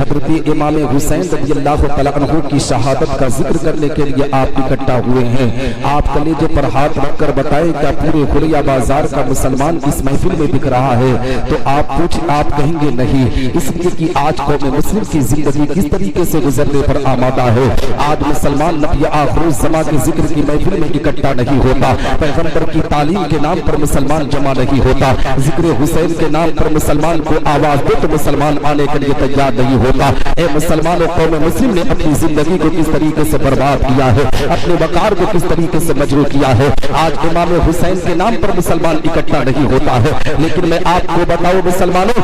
حضرت امام حسین رضی اللہ تعالیٰ عنہ کی شہادت کا ذکر کرنے کے لیے آپ اکٹھا ہوئے ہیں۔ آپ کلیجے پر ہاتھ رکھ کر بتائیں کیا پورے خلیہ بازار کا مسلمان اس محفل میں دکھ رہا ہے؟ تو آپ کہیں گے نہیں، اس لیے کہ آج قوم مسلم کی زندگی کس طریقے سے گزرنے پر آمادہ ہے۔ آج مسلمان نبی آخر الزمان کے ذکر کی محفل میں اکٹھا نہیں ہوتا، پیغمبر کی تعلیم کے نام پر مسلمان جمع نہیں ہوتا، ذکر حسین کے نام پر مسلمان کو آواز دے تو مسلمان آنے کے لیے تیار نہیں ہوتا۔ اے مسلمانوں، قوم مسلم نے اپنی زندگی کو کس طریقے سے برباد کیا ہے، اپنے وقار کو کس طریقے سے مجروح کیا ہے۔ آج امام حسین کے نام پر مسلمان اکٹھا نہیں ہوتا ہے، لیکن میں آپ کو بتاؤں مسلمانوں،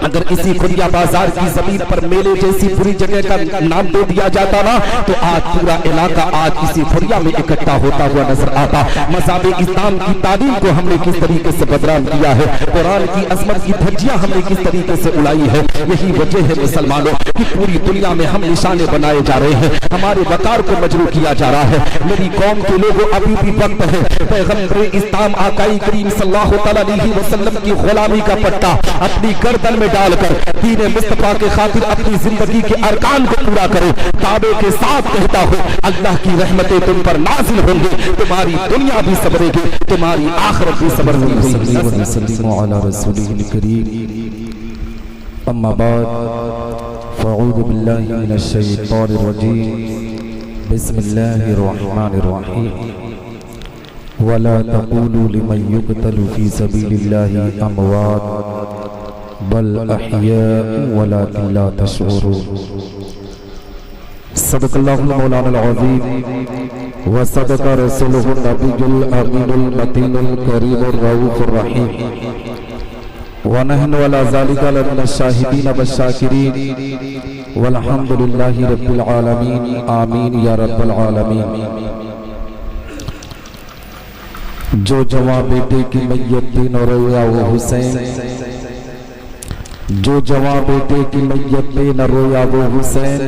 اگر اسی خلیہ بازار کی زمین پر میلے جیسی پوری جگہ کا نام دے دیا جاتا نا تو آج پورا علاقہ آج اسی خلیہ میں اکٹھا ہوتا ہوا نظر آتا۔ مذہب اسلام کی تعلیم کو ہم نے کس طریقے سے بدنام کیا ہے، قرآن کی عظمت کی دھجیاں ہم نے کس طریقے سے اڑائی ہے۔ یہی وجہ ہے مسلمانوں کہ پوری دنیا میں ہم نشانے بنائے جا رہے ہیں، ہمارے وقار کو مجروح کیا جا رہا ہے۔ میری قوم کے لوگوں، ابھی بھی وقت ہے، پیغمبر اسلام آقائی کریم صلی اللہ علیہ وسلم کی غلامی کا پٹا اپنی گردن میں ڈال کر دین مصطفیٰ کے خاطر اپنی زندگی کے ارکان کو پورا کرو۔ دعوے کے ساتھ کہتا ہوں، اللہ کی رحمتیں تم پر نازل ہوں گی، تمہاری دنیا بھی صبرے گی، تمہاری آخرت بھی صبر ہوگی۔ وسلموا علی رسولہ الکریم، اما بعد فاعوذ باللہ من الشیطان الرجیم، بسم اللہ الرحمن الرحیم، ولا تقولوا لمن يقتل في سبيل الله اموات بل احياء ولكن لا تشعرون۔ صدق اللہ مولانا العظیم وصدق رسوله النبي الامين المتين الكريم الرؤوف الرحيم، ونحن على ذلك لمن الشاهدين والشاكرين والحمد لله رب العالمين، آمين یا رب العالمین۔ جو جواں بیٹے کی میت پہ نہ رویا وہ حسین، جو جواں بیٹے کی میت پہ نہ رویا وہ حسین،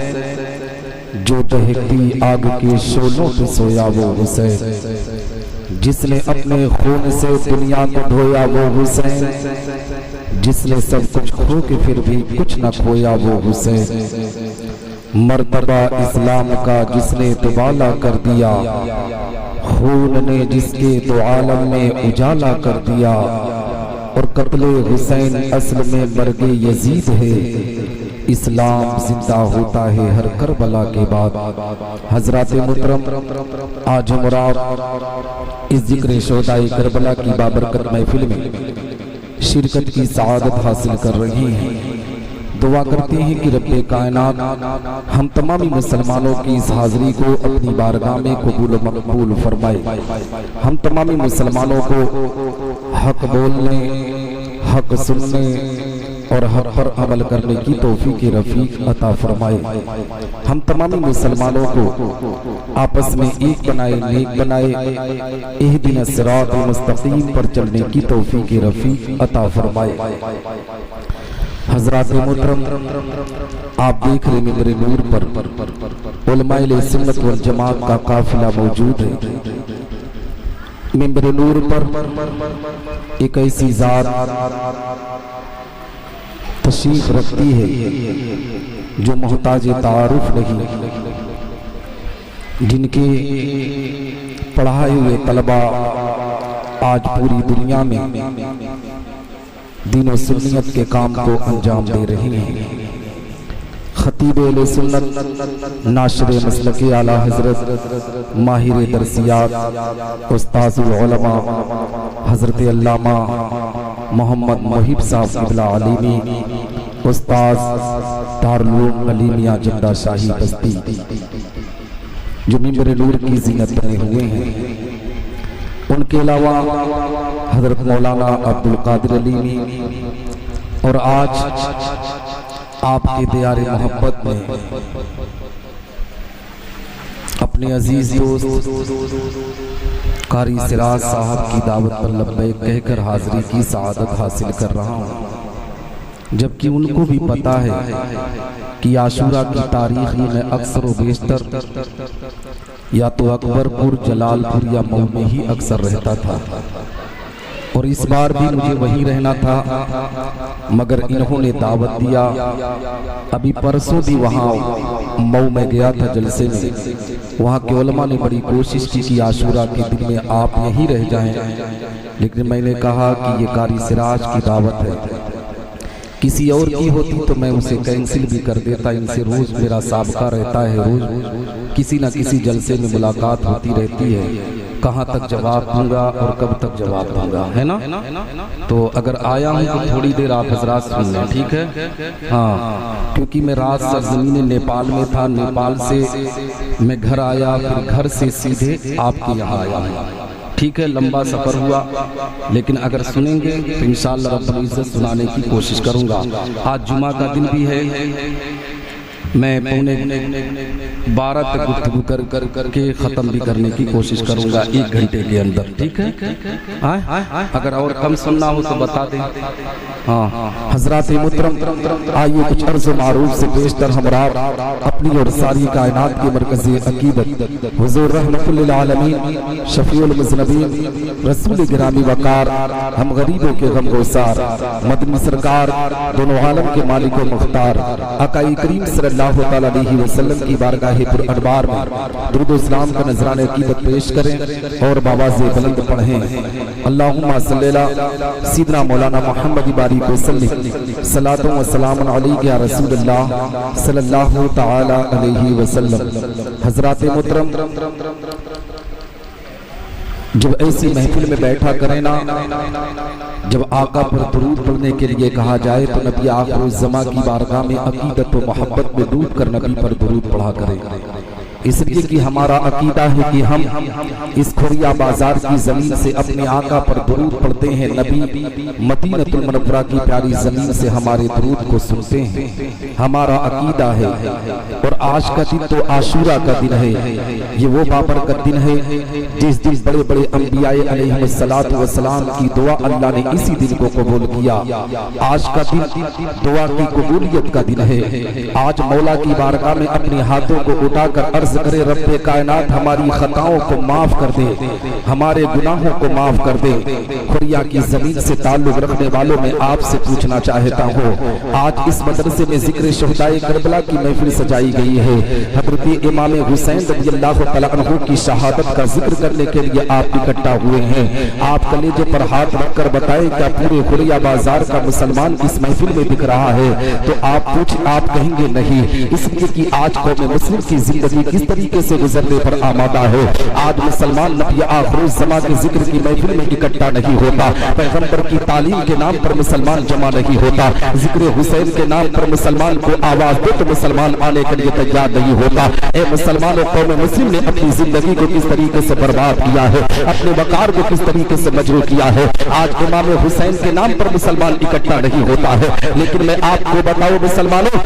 جو دہکتی آگ کے شعلوں پہ سویا وہ حسین، جس نے اپنے خون سے دنیا کو دھویا وہ حسین، جس نے سب کچھ کھو کے پھر بھی کچھ نہ کھویا وہ حسین، مرتبہ اسلام کا جس نے دوبالا کر دیا، خون نے جس کے تو عالم میں اجالا کر دیا، اور قتل حسین اصل میں مرگ یزید ہے، اسلام زندہ ہوتا ہے ہر کربلا کے بعد۔ حضرات محترم، آج ہم آپ اس ذکر شہداء کربلا کی بابرکت محفل میں شرکت کی سعادت حاصل کر رہی ہیں۔ دعا کرتے ہیں کہ رب کائنات ہم تمامی مسلمانوں کی اس حاضری کو اپنی بارگاہ میں قبول و مقبول فرمائے، ہم تمامی مسلمانوں کو حق بولنے، حق سننے اور حق پر عمل کرنے کی توفیق رفیق عطا فرمائے، ہم تمامی مسلمانوں کو آپس میں ایک بنائے، نیک بنائے، اہدنا الصراط المستقیم پر چلنے کی توفیق رفیق عطا فرمائے۔ حضرات محترم، آپ دیکھ رہے ممبر نور پر علماء سنت والجماعت کا قافلہ موجود ہے۔ ممبر نور پر ایک ایسی ذات تشریف رکھتی ہے جو محتاج تعارف نہیں، جن کے پڑھائے ہوئے طلباء آج پوری دنیا میں دین و سنیت کے کام کو انجام دے رہے ہیں۔ خطیب اہل سنت، ناشر مسلک اعلیٰ حضرت، ماہر درسیات، استاذ العلماء حضرت علامہ محمد محب صاحب قبلہ علیمی، استاذ دارالعلوم علیمیہ جدہ شاہی بستی، جو ممبر نور کی زینت بنے ہوئے ہیں۔ ان کے علاوہ حضرت مولانا عبدالقادر علیمی، اور آج آپ کے دیار محبت میں اپنے عزیز دوست قاری سراج صاحب کی دعوت پر لبیک کہہ کر حاضری کی سعادت حاصل کر رہا ہوں، جبکہ ان کو بھی پتا ہے کہ عاشورہ کی تاریخ میں اکثر و بیشتر یا تو اکبر پور، جلال پور یا مئو میں ہی اکثر رہتا تھا، اور اس بار بھی مجھے وہیں رہنا تھا، مگر انہوں نے دعوت دیا۔ ابھی پرسوں بھی وہاں مئو میں گیا تھا جلسے میں، وہاں کے علماء نے بڑی کوشش کی کہ عاشورہ کے دن میں آپ یہیں رہ جائیں، لیکن میں نے کہا کہ یہ قاری سراج کی دعوت ہے، کسی اور کی ہوتی تو میں اسے کینسل بھی کر دیتا۔ ان سے روز میرا سابقہ رہتا ہے، روز کسی نہ کسی جلسے میں ملاقات ہوتی رہتی ہے، کہاں تک جواب دوں گا اور کب تک جواب دوں گا، ہے نا؟ تو اگر آیا ہوں تو تھوڑی دیر آپ حضرات سن لیں، ٹھیک ہے؟ ہاں، کیونکہ میں رات سرزمین نیپال میں تھا، نیپال سے میں گھر آیا، پھر گھر سے سیدھے آپ کے یہاں آیا ہوں، ٹھیک ہے؟ لمبا سفر ہوا، لیکن اگر سنیں گے تو انشاءاللہ رب العزت سنانے کی کوشش کروں گا۔ آج جمعہ کا دن بھی ہے، میں پونے 12 تک گفتگو کر کے ختم بھی کرنے کی کوشش کروں گا 1 گھنٹے کے اندر، ٹھیک ہے؟ اگر اور کم سننا ہو تو بتا دیں۔ ہاں حضرات محترم، آئیے کچھ عرض و معروف سے بیشتر ہمراہ اپنی اور ساری کائنات کے مرکزی عقیدت حضور رحمت للعالمین شفیع المذنبین رسول گرامی وقار ہم غریبوں کے غم گسار مدنی سرکار دونوں عالم کے مالک و مختار آقا کریم صلی اللہ تعالیٰ علیہ وسلم کی بارگاہ پر ادبار میں درود و اسلام کا نذرانہ عقیدت پیش کریں اور بآواز بلند پڑھیں۔ اللہم صلی اللہ سیدنا مولانا محمد بارک وسلم صلاۃ و سلام علیک یا رسول اللہ صلی اللہ تعالی علیہ وسلم۔ حضرات محترم، جب ایسی محفل میں بیٹھا کریں نا، جب آقا پر درود پڑھنے کے لیے کہا جائے تو نبی آخر الزماں کی بارگاہ میں عقیدت و محبت میں ڈوب کر نبی پر درود پڑھا کریں، اس لیے کہ ہمارا عقیدہ ہے کہ ہم اس کھوریا بازار کی زمین سے اپنے آقا پر درود پڑھتے ہیں، نبی مدینہ المنورہ کی پیاری زمین سے ہمارے درود کو سنتے ہیں، ہمارا عقیدہ ہے۔ اور آج کا دن تو عاشورہ کا دن ہے، یہ وہ بابرکت دن ہے جس دن بڑے بڑے انبیاء علیہ السلام کی دعا اللہ نے اسی دن کو قبول کیا۔ آج کا دن دعا کی قبولیت کا دن ہے۔ آج مولا کی بارگاہ میں اپنے ہاتھوں کو اٹھا کر عرض کرے، رب کائنات ہماری خطاؤں کو معاف کر دے، ہمارے گناہوں کو معاف کر دے۔ کھوریا کی زمین سے تعلق رکھنے والوں میں آپ سے پوچھنا چاہتا ہوں، آج اس مدرسے میں ذکر شہدائے کربلا کی محفل سجائی گئی ہے، حضرت امام حسین رضی اللہ تعالیٰ عنہ کی شہادت کا ذکر کرنے کے لیے آپ اکٹھا ہوئے ہیں۔ آپ کلیجے پر ہاتھ رکھ کر بتائیں کہ پورے کھوریا بازار کا مسلمان اس محفل میں دکھ رہا ہے، تو آپ کہیں گے نہیں، اس لیے کہ آج قوم مسلم کی زندگی کس طریقے سے گزرنے پر آمادہ ہے۔ آج مسلمان نبی آخر الزماں کے ذکر کی محفل میں اکٹھا نہیں ہوتا، پیغمبر کی تعلیم کے نام پر مسلمان جمع نہیں ہوتا، ذکر حسین کے نام پر مسلمان کو آواز دے تو مسلمان آنے کے لیے تیار نہیں ہوتا۔ اے مسلمانوں، قوم مسلم نے اپنی زندگی کو کس طریقے سے برباد کیا ہے، اپنے وقار کو کس طریقے سے مجروح کیا ہے۔ آج امام حسین کے نام پر مسلمان اکٹھا نہیں ہوتا ہے، لیکن میں آپ کو بتاؤں مسلمانوں،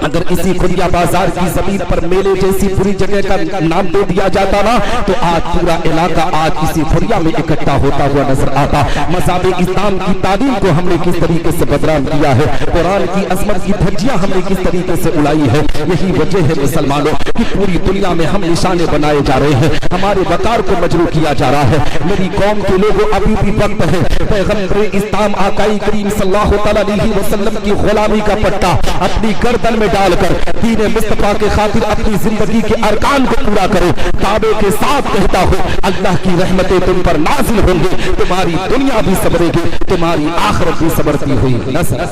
اگر اسی کھوریا بازار کی زمین پر میلے جیسی پوری جگہ کا نام دے دیا جاتا نا، تو آج پورا علاقہ آج اسی کھوریا میں اکٹھا ہوتا ہوا نظر آتا۔ مذہب اسلام کی تعلیم کو ہم نے کس طریقے سے بدنام کیا ہے، قرآن کی عظمت کی دھجیاں ہم نے کس طریقے سے اڑائی ہے۔ یہی وجہ ہے مسلمانوں کہ پوری دنیا میں ہم نشانے بنائے جا رہے ہیں، ہمارے وقار کو مجروح کیا جا رہا ہے۔ میری قوم کے لوگوں، ابھی بھی وقت ہے، پیغمبر اسلام آقا کریم صلی اللہ تعالیٰ علیہ وسلم کی غلامی کا پٹا اپنی گردن میں ڈال کر دین مصطفیٰ کے خاطر اپنی زندگی کے ارکان کو پورا کرو۔ دعوے کے ساتھ کہتا ہوں، اللہ کی رحمتیں تم پر نازل ہوں گی، تمہاری دنیا بھی سبرے گی، تمہاری آخرت بھی سبرتی ہوئی نظر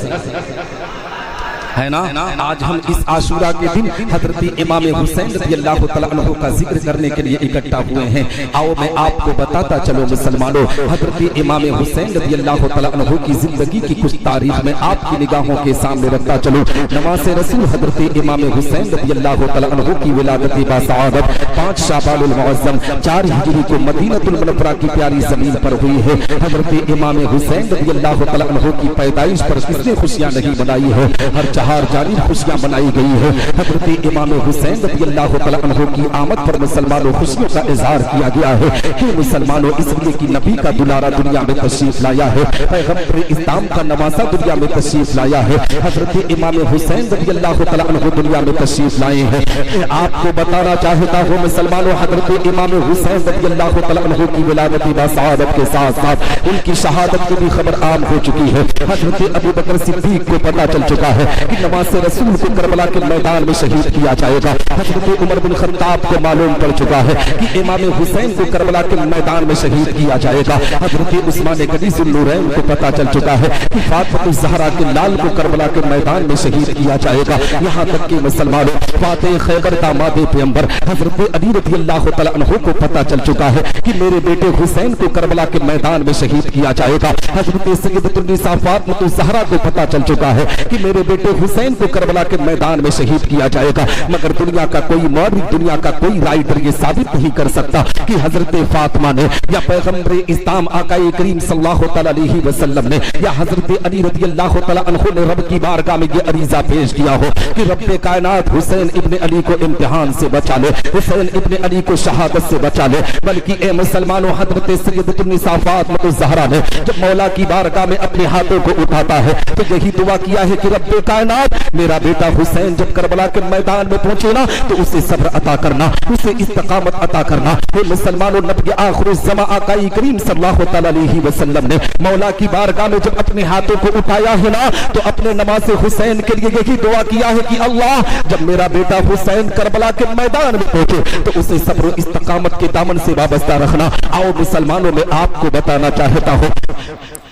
ہے نا۔ آج ہم اس عاشورہ کے دن حضرت امام حسین رضی اللہ تعالیٰ عنہ کا ذکر کرنے کے لیے اکٹھا ہوئے ہیں۔ آؤ میں آپ کو بتاتا چلو مسلمانوں، حضرت امام حسین رضی اللہ تعالیٰ عنہ کی زندگی کی کچھ تاریخ میں آپ کی نگاہوں کے سامنے رکھتا چلو۔ نماز رسول حضرت امام حسین رضی اللہ تعالیٰ عنہ کی ولادت باسعادت 5 شعبان المعظم 4 ہجری کو مدینہ المنورہ کی پیاری زمین پر ہوئی ہے۔ حضرت امام حسین رضی اللہ تعالیٰ عنہ کی پیدائش پر کس نے خوشیاں نہیں منائی ہے؟ ہر چہار جانب خوشیاں منائی گئی ہے۔ حضرت امام حسین رضی اللہ تعالیٰ عنہ کی آمد پر مسلمانوں خوشیوں کا اظہار کیا گیا ہے کہ مسلمانوں اس لیے کہ نبی کا دلارا دنیا میں تشریف لایا ہے، پیغمبر اسلام کا نواسا دنیا میں تشریف لایا ہے، حضرت امام حسین رضی اللہ تعالیٰ عنہ دنیا میں تشریف لائے ہیں۔ آپ کو بتانا چاہتا ہوں مسلمانوں، حضرت امام حسین رضی اللہ تعالیٰ عنہ کی ولادت با سعادت کے ساتھ ساتھ ان کی شہادت کی بھی خبر عام ہو چکی ہے۔ حضرت ابو بکر صدیق کو پتا چل چکا ہے کہ نماز رسول کو کربلا کے میدان میں شہید کیا جائے گا۔ حضرت عمر بن خطاب کو معلوم پڑ چکا ہے کہ امام حسین کو کربلا کے میدان میں شہید کیا جائے گا۔ حضرت عثمان غنی ذو النورین کو پتا چل چکا ہے کہ فاطمہ الزہرا کے لال کو کربلا کے میدان میں شہید کیا جائے گا۔ یہاں تک کہ مسلمانوں فاتح خیبر داماد پیغمبر حضرت علی رضی اللہ تعالیٰ عنہ کو پتا چل چکا ہے کہ میرے بیٹے حسین کو کربلا کے میدان میں شہید کیا جائے گا۔ حضرت سیدۃ النساء فاطمہ الزہرا کو پتا چل چکا ہے کہ میرے بیٹے حسین کو کربلا کے میدان میں شہید کیا جائے گا، مگر دنیا کا کوئی مورخ، دنیا کا کوئی رائٹر یہ ثابت نہیں کر سکتا کہ حضرت فاطمہ نے یا پیغمبر اسلام آقا کریم صلی اللہ تعالیٰ علیہ وسلم نے یا حضرت علی رضی اللہ تعالیٰ عنہ نے رب کی بارگاہ میں یہ عریضہ پیش کیا ہو کہ رب کائنات حسین ابن علی کو امتحان سے بچا لے، حسین ابن علی کو شہادت سے بچا لے۔ بلکہ اے مسلمانوں، حضرت سیدۃ النساء فاطمہ الزہرا نے جب مولا کی بارگاہ میں اپنے ہاتھوں کو اٹھاتا ہے تو یہی دعا کیا ہے کہ رب کائنات میرا بیٹا حسین جب کربلا کے میدان میں پہنچے نا تو اسے صبر عطا کرنا، اسے استقامت عطا کرنا۔ اے مسلمانوں، نبی آخر الزمان آقا کریم صلی اللہ تعالیٰ علیہ وسلم نے مولا کی بارگاہ میں جب اپنے ہاتھوں کو اٹھایا ہے نا تو اپنے نماز حسین کے لیے یہی دعا کیا ہے کہ اللہ جب میرا بیٹا حسین کربلا کے میدان میں پہنچے تو اسے صبر و استقامت کے دامن سے وابستہ رکھنا۔ آؤ مسلمانوں، میں آپ کو بتانا چاہتا ہوں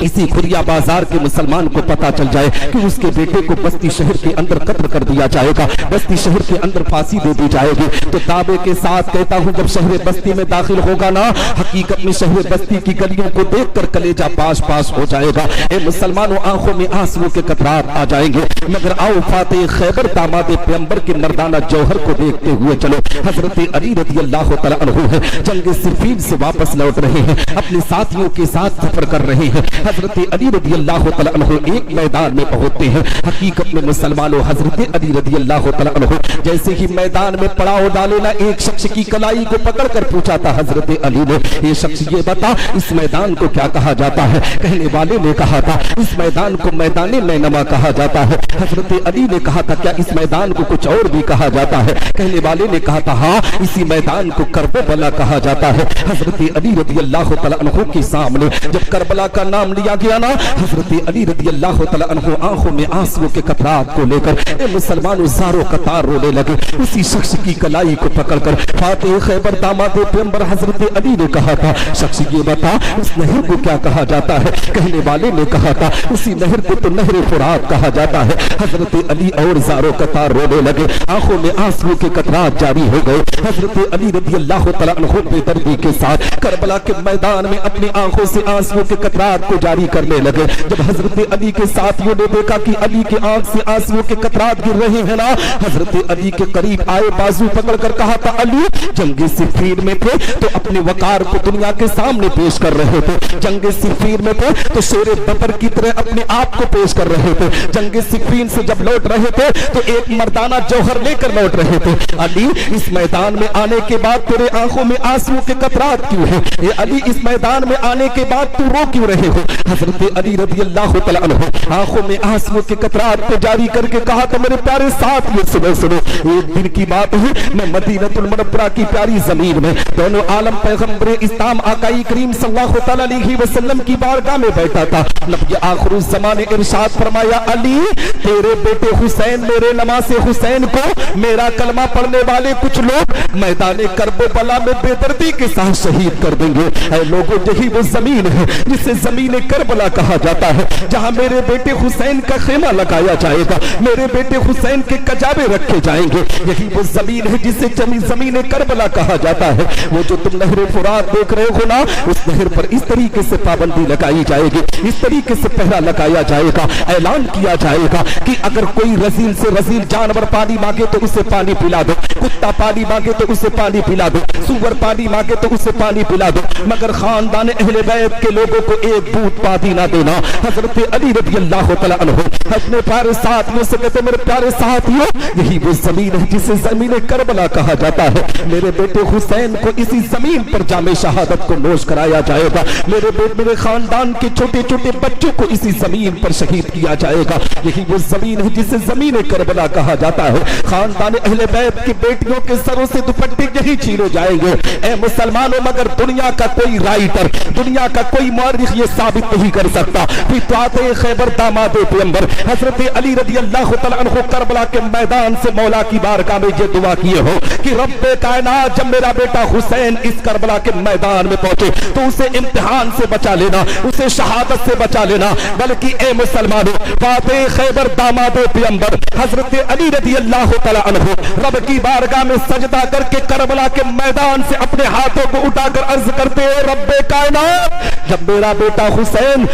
اسی کھریا بازار کے مسلمان کو پتا چل جائے کہ اس کے بیٹے کو بستی شہر کے اندر قتل کر دیا جائے گا، بستی شہر کے اندر پھانسی دے دی جائے گی، تو دعوے کے ساتھ کہتا ہوں جب شہر بستی میں داخل ہوگا نا، حقیقت میں شہر بستی کی گلیوں کو دیکھ کر کلیجہ پاش پاش ہو جائے گا۔ اے مسلمانوں، آنکھوں میں آنسو کے قطرات آ جائیں گے، مگر آؤ فاتح خیبر داماد پیغمبر کے مردانہ جوہر کو دیکھتے ہوئے چلو۔ حضرت علی رضی اللہ تعالیٰ عنہ ہے، جنگ صفین سے واپس لوٹ رہے ہیں، اپنے ساتھیوں کے ساتھ سفر کر رہے ہیں۔ حضرت علی رضی اللہ تعالیٰ عنہ ایک میدان میں پہنچتے ہیں۔ حقیقت میں مسلمانوں، حضرت علی رضی اللہ تعالیٰ عنہ جیسے ہی میدان میں پڑاؤ ڈالے نا، ایک شخص کی کلائی کو پکڑ کر پوچھا تھا حضرت علی نے، یہ شخص یہ بتا اس میدان کو کیا کہا جاتا ہے؟ کہنے والے نے کہا تھا اس میدان کو میدان نینوا کہا جاتا ہے۔ حضرت علی نے کہا تھا کیا اس میدان کو کچھ اور بھی کہا جاتا ہے؟ کہنے والے نے کہا تھا ہاں، اسی میدان کو کربلا کہا جاتا ہے۔ حضرت علی رضی اللہ تعالیٰ عنہ کے سامنے جب کربلا کا نام لیا گیا نا، حضرت علی رضی اللہ تعالیٰ عنہ آنکھوں میں آنسو کے قطرات کو لے کر اے مسلمانوں زاروں قطار رونے لگے۔ اسی شخص کی کلائی کو پکڑ کر فاتح خیبر داماد پیغمبر حضرت علی نے کہا تھا شخص یہ بتا اس نہر کو کیا کہا جاتا ہے؟ کہنے والے نے کہا تھا اسی نہر کو تو نہر فرات کہا جاتا ہے۔ حضرت علی اور زاروں قطار رونے لگے، آنکھوں میں آنسو کے قطرات جاری ہو گئے۔ حضرت علی رضی اللہ تعالیٰ عنہ بے دردی کے ساتھ کربلا کے میدان میں اپنی آنکھوں سے آنسو کے قطرات کو جاری کرنے لگے۔ جب حضرت علی کے ساتھیوں نے دیکھا کہ علی کے آنکھ سے آنسو کے قطرات گر رہے ہیں نا، حضرت علی کے قریب آئے، بازو پکڑ کر کہا تھا علی جنگ صفین میں تھے تو اپنے وقار کو دنیا کے سامنے پیش کر رہے تھے، جنگ صفین میں تھے تو شیر بدر کی طرح اپنے آپ کو پیش کر رہے تھے، جنگ صفین سے جب لوٹ رہے تھے تو ایک مردانہ جوہر لے کر لوٹ رہے تھے۔ علی اس میدان میں آنے کے بعد تیرے آنکھوں میں آنسو کے قطرات کیوں ہیں؟ اے علی اس میدان میں آنے کے بعد تو رو کیوں رہے ہو؟ حضرت علی رضی اللہ تعالیٰ عنہ آنکھوں میں آنسو کے قطرات کو جاری کر کے کہا تو میرے پیارے ساتھ یہ سنو، ایک دن کی بات ہے، میں مدینہ المنورہ کی پیاری زمین میں دونوں عالم پیغمبر اسلام آقا کریم صلی اللہ تعالیٰ علیہ وسلم کی بارگاہ میں بیٹھا تھا۔ نبی آخر الزمان نے ارشاد فرمایا علی تیرے بیٹے حسین میرے نماز حسین کو میرا کلمہ پڑھنے والے کچھ لوگ میدان کربلا میں بے دردی کے ساتھ شہید کر دیں گے۔ اے لوگوں، یہی وہ زمین ہے جسے زمین کربلا کہا جاتا ہے، جہاں میرے بیٹے حسین کا خیمہ لگایا جائے گا، میرے بیٹے حسین کے کجاوے رکھے جائیں گے۔ یہی وہ زمین ہے جسے زمین کربلا کہا جاتا ہے۔ وہ جو تم نہر فرات دیکھ رہے ہو نا، اس نہر پر اس طریقے سے پابندی لگائی جائے گی، اس طریقے سے پہرا لگایا جائے گا، اعلان کیا جائے گا کہ اگر کوئی رزیل سے رزیل جانور پانی مانگے تو اسے پانی پلا دو، کتا پانی مانگے تو اسے پانی پلا دو، سور پانی مانگے تو اسے پانی پلا دو، مگر خاندان اہل بیت کے لوگوں کو ایک بوند उत्पादी ना देना। हजरत अली रज़ी अल्लाह तआला अन्हु अपने प्यारे साथियों से कहते, मेरे प्यारे साथियों, यही वो जमीन है जिसे जमीन करबला कहा जाता है। मेरे बेटे हुसैन को इसी जमीन पर जामे शहादत को नोश कराया जाएगा। मेरे खानदान के छोटे छोटे बच्चों को इसी जमीन पर शहीद किया जाएगा। यही वो जमीन है जिसे जमीन करबला कहा जाता है। खानदान अहले बैत की बेटियों के सरों से दुपट्टे यही छीने जाएंगे। ए मुसलमानों, मगर दुनिया का कोई राइटर, दुनिया का कोई मौरिख ये साबित नहीं कर सकता कि ताते खैबर दामादे पैगंबर हजरत अली रज़ी अल्लाह तआला अन्हु करबला के मैदान से मौला की बारगाह में ये दुआ किए हो कि रब्बे कायनात, जब मेरा बेटा हुसैन इस करबला के मैदान में पहुंचे तो उसे इम्तिहान से बचा लेना, उसे शहादत से बचा लेना। बल्कि ए मुसलमानों, ताते खैबर दामादे पैगंबर हजरत अली रज़ी अल्लाह तआला अन्हु रब की बारगाह में सजदा करके करबला के मैदान से अपने हाथों को उठाकर अर्ज करते हैं, रब्बे कायनात, जब मेरा बेटा हुसैन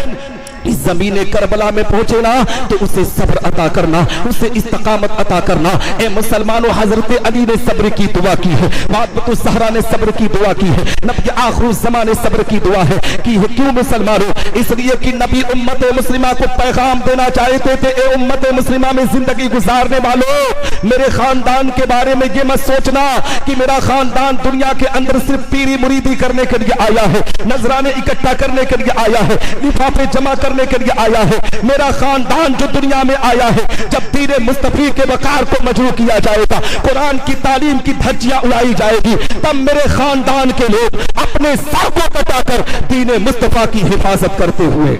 इस जमीन करबला में पहुंचे ना तो उसे सब्र अता करना, उसे इस्तकामत अता करना। ए मुसलमानों, हजरत अली ने सब्र की दुआ की है, फातिमा ज़हरा ने सब्र की दुआ की है, नबी आखिर ज़माने ने सब्र की दुआ है की है। क्यों मुसलमानों? इसलिए कि नबी उम्मत मुस्लिमा को पैगाम देना चाहते थे, ए उम्मत मुस्लिमा में जिंदगी गुजारने वालों, मेरे खानदान के बारे में ये मत सोचना कि मेरा खानदान दुनिया के अंदर सिर्फ पीरी मुरीदी करने के लिए आया है, नजराने इकट्ठा करने के लिए आया है, लिफाफे जमा करने के लिए आया है। मेरा खानदान जो दुनिया में आया है, जब दीन मुस्तफी के वकार को मजरू किया जाएगा, कुरान की तालीम की धज्जियां उड़ाई जाएगी, तब मेरे खानदान के लोग अपने सर को कटाकर दीन मुस्तफा की हिफाजत करते हुए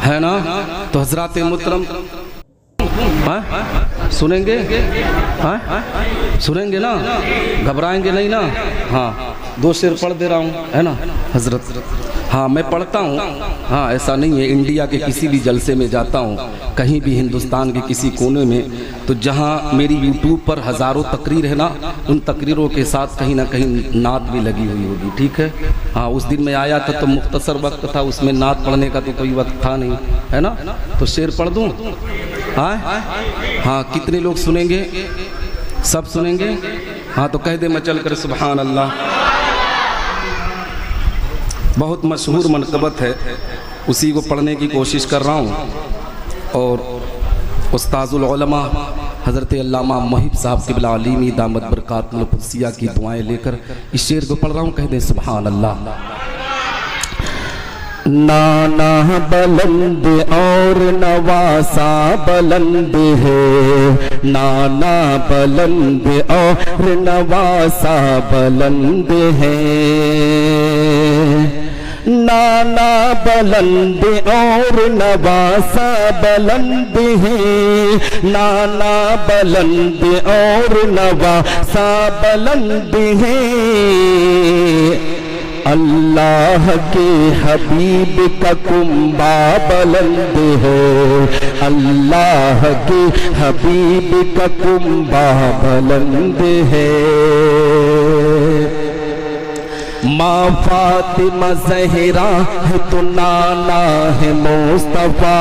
है ना। तो हजरात मुहतरम सुनेंगे, सुनेंगे ना, घबराएंगे नहीं ना। हाँ, 2 शेर पढ़ दे रहा हूँ, है ना हजरत। हाँ, मैं पढ़ता हूँ। हाँ, ऐसा नहीं है, इंडिया के किसी भी जलसे में जाता हूँ, कहीं भी हिंदुस्तान के किसी कोने में, तो जहाँ मेरी यूट्यूब पर हज़ारों तकरीर है ना, उन तकरीरों के साथ कहीं ना कहीं नात भी लगी हुई होगी, ठीक है। हाँ, उस दिन मैं आया था तो मुख्तसर वक्त था, उसमें नात पढ़ने का तो कोई वक्त था नहीं, है ना। तो शेर पढ़ दूँ? हाँ, कितने लोग सुनेंगे? सब सुनेंगे? हाँ, तो कह दे मचल कर सुभान अल्लाह। बहुत मशहूर मनक़बत है, उसी को पढ़ने की कोशिश कर रहा हूँ। और उस्ताजुल उलमा हज़रत अल्लामा मुहिब साहब क़िबला अलीमी दामत बरकातुहुल क़ुद्सिया की दुआएं लेकर इस शेर को पढ़ रहा हूँ। कह दे सुभान अल्लाह। नाना बुलंद और नवासा बुलंद है, नाना बुलंद और नवासा बुलंद है, नाना बुलंद और नवासा बुलंद है, नाना बुलंद और नवासा बुलंद है। अल्लाह के हबीब का कुंबा बुलंद है, अल्लाह के हबीब का कुंबा बुलंद है। माँ फातिमा ज़हरा है तो नाना है मुस्तफ़ा,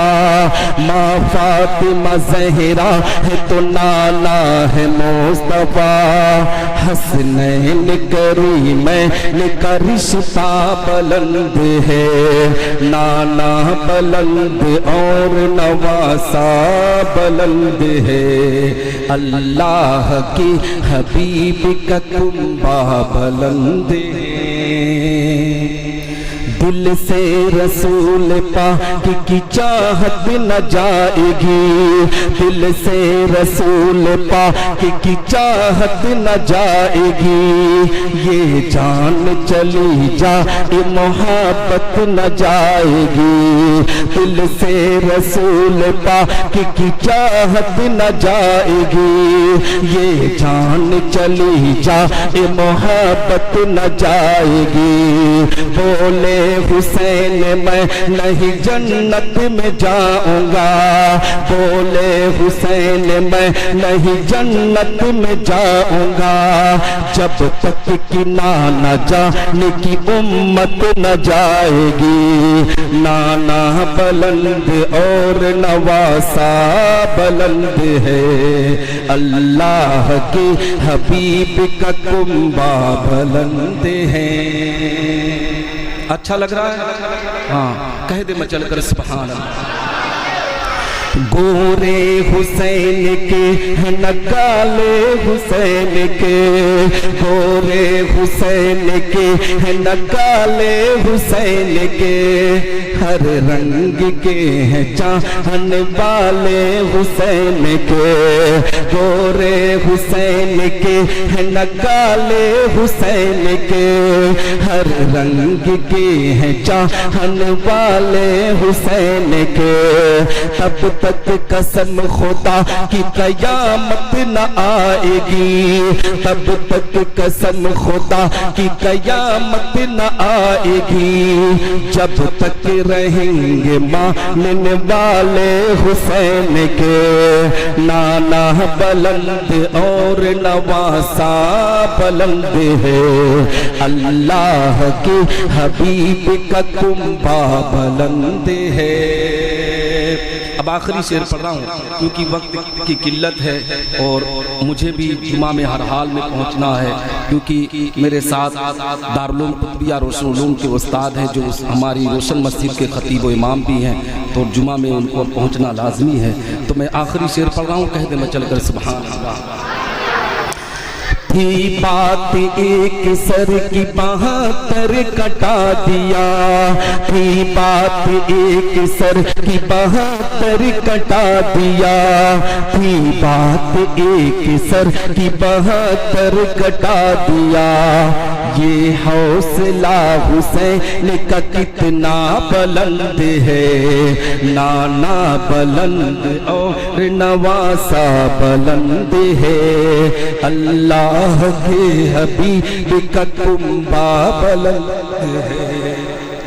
माँ फातिमा ज़हरा है तो नाना है मुस्तफ़ा। हसनैन करीमैन का रिश्ता बुलंद है, नाना बुलंद और नवासा बुलंद है। अल्लाह की हबीब का कुंबा बुलंद है। दिल से रसूल पाक की चाहत न जाएगी, दिल से रसूल पाक की चाहत न जाएगी। ये जान चली जाए मोहब्बत न जाएगी, दिल से रसूल पाक की चाहत न जाएगी। ये जान चली जाए मोहब्बत न जाएगी। बोले حسین میں نہیں جنت میں جاؤں گا، بولے حسین میں نہیں جنت میں جاؤں گا، جب تک کہ نانا جان کی امت نہ جائے گی، نانا بلند اور نواسا بلند ہے، اللہ کے حبیب کا کنبہ بلند ہے۔ اچھا لگ رہا ہے؟ ہاں کہہ دے میں چل کر سبحان اللہ۔ گورے حسین کے نکالے حسین کے، گورے حسین کے نکالے حسین کے، ہر رنگ کے ہیں چاہنے والے حسین کے، گورے حسین کے نکالے حسین کے، ہر رنگ کے ہیں چاہنے والے حسین کے، تب تک قسم خدا کی قیامت نہ آئے گی، تب تک قسم خدا کی قیامت نہ آئے گی، جب تک رہیں گے ماننے والے حسین کے، نانا بلند اور نواسا بلند ہے، اللہ کے حبیب کا کنبہ بلند ہے۔ اب آخری شعر پڑھ رہا ہوں کیونکہ وقت کی قلت ہے اور مجھے بھی جمعہ میں ہر حال میں پہنچنا ہے، کیونکہ میرے ساتھ دارالعلوم قطبیہ روشن علوم کے استاد ہیں جو ہماری روشن مسجد کے خطیب و امام بھی ہیں، تو جمعہ میں ان کو پہنچنا لازمی ہے، تو میں آخری شعر پڑھ رہا ہوں، کہہ دے میں چل کر سبحان اللہ۔ تھی بات ایک سر کی 72 کٹا دیا، تھی بات ایک سر کی 72 کٹا دیا، تھی بات ایک سر کی 72 کٹا دیا، یہ حوصلہ حسین کا کتنا بلند ہے، نانا بلند اور نواسا بلند ہے، اللہ کے حبیب کا کنبہ بلند ہے۔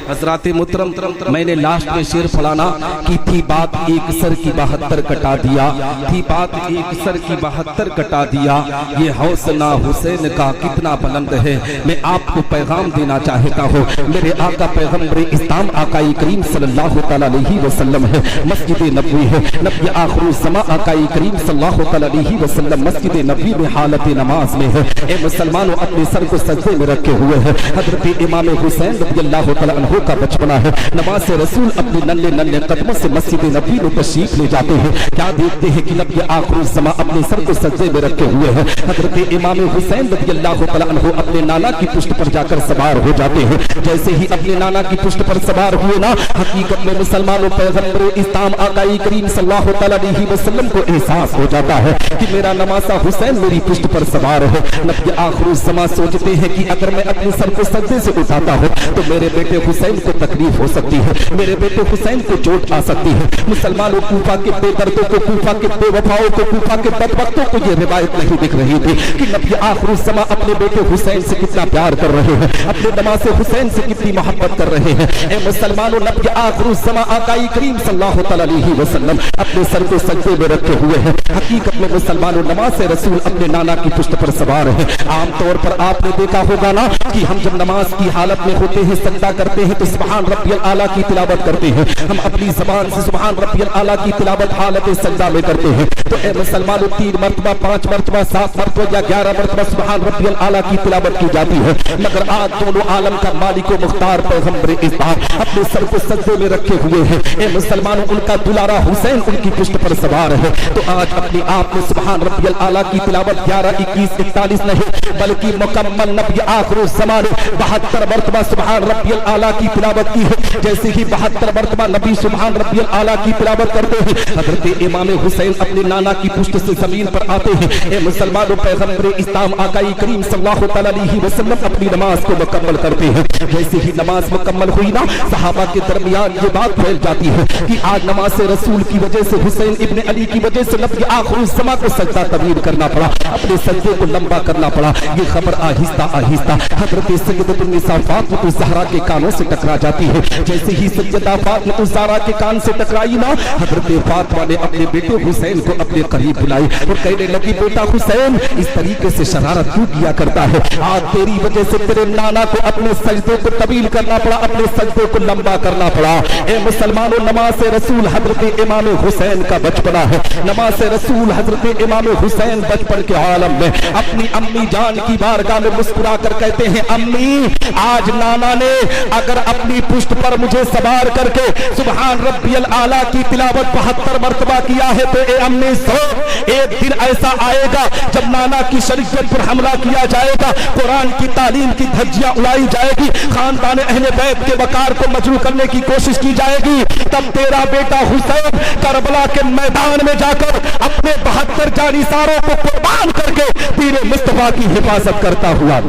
حضرات محترم، میں نے لاسٹ میں شعر پڑھانا کی تھی بات ایک سر کی 72 کٹا دیا، تھی بات ایک سر کی 72 کٹا دیا، یہ حوصلہ حسین کا کتنا بلند ہے۔ میں آپ کو پیغام دینا چاہتا ہوں، میرے آقا پیغمبر اسلام آقائی کریم صلی اللہ تعالیٰ علیہ وسلم ہے، مسجد نبوی ہے، نبی آخر الزماں آقائی کریم صلی اللہ تعالیٰ علیہ وسلم مسجد نبوی میں حالت نماز میں ہے۔ اے مسلمانوں، اپنے سر کو سجدے میں رکھے ہوئے ہیں، حضرت امام حسین رضی اللہ تعالیٰ عنہ کا بچپنا ہے، نماز رسول اپنے ننھے ننھے قدموں سے مسجد نبوی میں تشریف لے جاتے ہیں، کیا دیکھتے ہیں کہ نبی آخر الزماں اپنے سر کو سجدے میں رکھے ہوئے ہیں، حضرت امام حسین رضی اللہ تعالیٰ عنہ اپنے نانا کی پشت پر جا کر سوار ہو جاتے ہیں، جیسے ہی اپنے نانا کی پشت پر سوار ہوئے نا، حقیقت میں مسلمانوں پیغمبر اسلام آقائی کریم صلی اللہ تعالیٰ علیہ وسلم کو احساس ہو جاتا ہے کہ میرا نواسا حسین میری پشت پر سوار ہے۔ نبی آخر الزماں سوچتے ہیں کہ اگر میں اپنے سر کو سجدے سے اٹھاتا ہوں تو میرے بیٹے حسین کو تکلیف ہو سکتی ہے، میرے بیٹے حسین کو چوٹ آ سکتی ہے۔ مسلمانوں کوفہ کے بے دردوں کو، کوفہ کے بے وفاؤں کو، کوفہ کے بدبختوں کو یہ روایت نہیں دکھ رہی تھی کہ نبی آخر الزماں اپنے بیٹے حسین سے کتنا پیار کر رہے ہیں، اپنے نماز حسین سے کتنی محبت کر رہے ہیں۔ اے مسلمانوں، نبی آخر الزماں آقائی کریم صلی اللہ تعالیٰ علیہ وسلم اپنے سر کو سجدے میں رکھے ہوئے ہیں۔ حقیقت میں مسلمانوں، نماز رسول اپنے نانا کی پشت پر سوار ہے۔ عام طور پر آپ نے دیکھا ہوگا نا کہ ہم جب نماز کی حالت میں ہوتے ہیں، سجدہ کرتے ہیں تو سبحان ربی الاعلیٰ کی تلاوت کرتے ہیں، ہم اپنی زبان سے سبحان ربی الاعلیٰ کی تلاوت حالت سجدہ میں کرتے ہیں۔ تو اے مسلمانوں، 3 مرتبہ 5 مرتبہ 7 مرتبہ یا 11 مرتبہ سبحان ربی الاعلیٰ کی تلاوت کی جاتی ہے، مگر آج دونوں عالم کا مالک و مختار پیغمبر اسلام اپنے سر کو سجدے میں رکھے ہوئے ہیں۔ اے مسلمانوں، ان کا دلارا حسین ان کی پشت پر سوار ہے، تو آج اپنے آپ میں سبحان ربی الاعلیٰ کی تلاوت 11 21 41 نہیں بلکہ مکمل نبی آخر الزماں نے 72 مرتبہ سبحان ربی الاعلیٰ کی تلاوت کی ہے۔ جیسے ہی 72 مرتبہ نبی سبحان ربی الاعلیٰ کی تلاوت کرتے ہیں، حضرت امام حسین اپنے نانا کی پشت سے زمین پر آتے ہیں۔ اے مسلمانوں، پیغمبر اسلام آقائی کریم صلی اللہ تعالیٰ علیہ وسلم اپنی نماز کو مکمل کرتے ہیں۔ جیسے ہی نماز مکمل ہوئی نا، صحابہ کے درمیان یہ بات پھیل جاتی ہے کہ آج نماز رسول کی وجہ سے، حسین ابن علی کی وجہ سے نبی آخر الزماں کو سجدہ طویل کرنا پڑا، اپنے سجدے کو لمبا کرنا پڑا۔ یہ خبر آہستہ آہستہ حضرت سیدۃ النساء فاطمہ الزہرا کے کانوں سے टकरा जाती है। जैसे ही सैयदा फातिमा ज़हरा के कान से टकराई ना, हजरत फातिमा ने अपने बेटे हुसैन को अपने करीब बुलाई और कहने लगी, बेटा हुसैन इस तरीके से शरारत क्यों किया करता है? आज तेरी वजह से तेरे नाना को अपने सजदों को तवील करना पड़ा, अपने सजदों को लंबा करना पड़ा। ए मुसलमानों, नमाज रसूल हजरत इमाम हुसैन का बचपना है। नमाज रसूल हजरत इमाम हुसैन बचपन के आलम में अपनी अम्मी जान की बारगाह में मुस्कुरा कर कहते हैं, अम्मी आज नाना ने अगर अपनी पुष्ट पर मुझे सवार करके सुभान रब्बियल आला की तिलावत 72 मरतबा किया है तो ए अम्मी सो, एक दिन ऐसा आएगा जब नाना की शरीयत पर हमला किया जाएगा, कुरान की तालीम की धज्जियां उड़ाई जाएगी, खानदान अहले बैत के वकार को मजरू करने की कोशिश की जाएगी, तब तेरा बेटा हुसैन करबला के मैदान में जाकर अपने 72 जानिसारों को कुर्बान करके दीन मुस्तफा की हिफाजत करता हुआ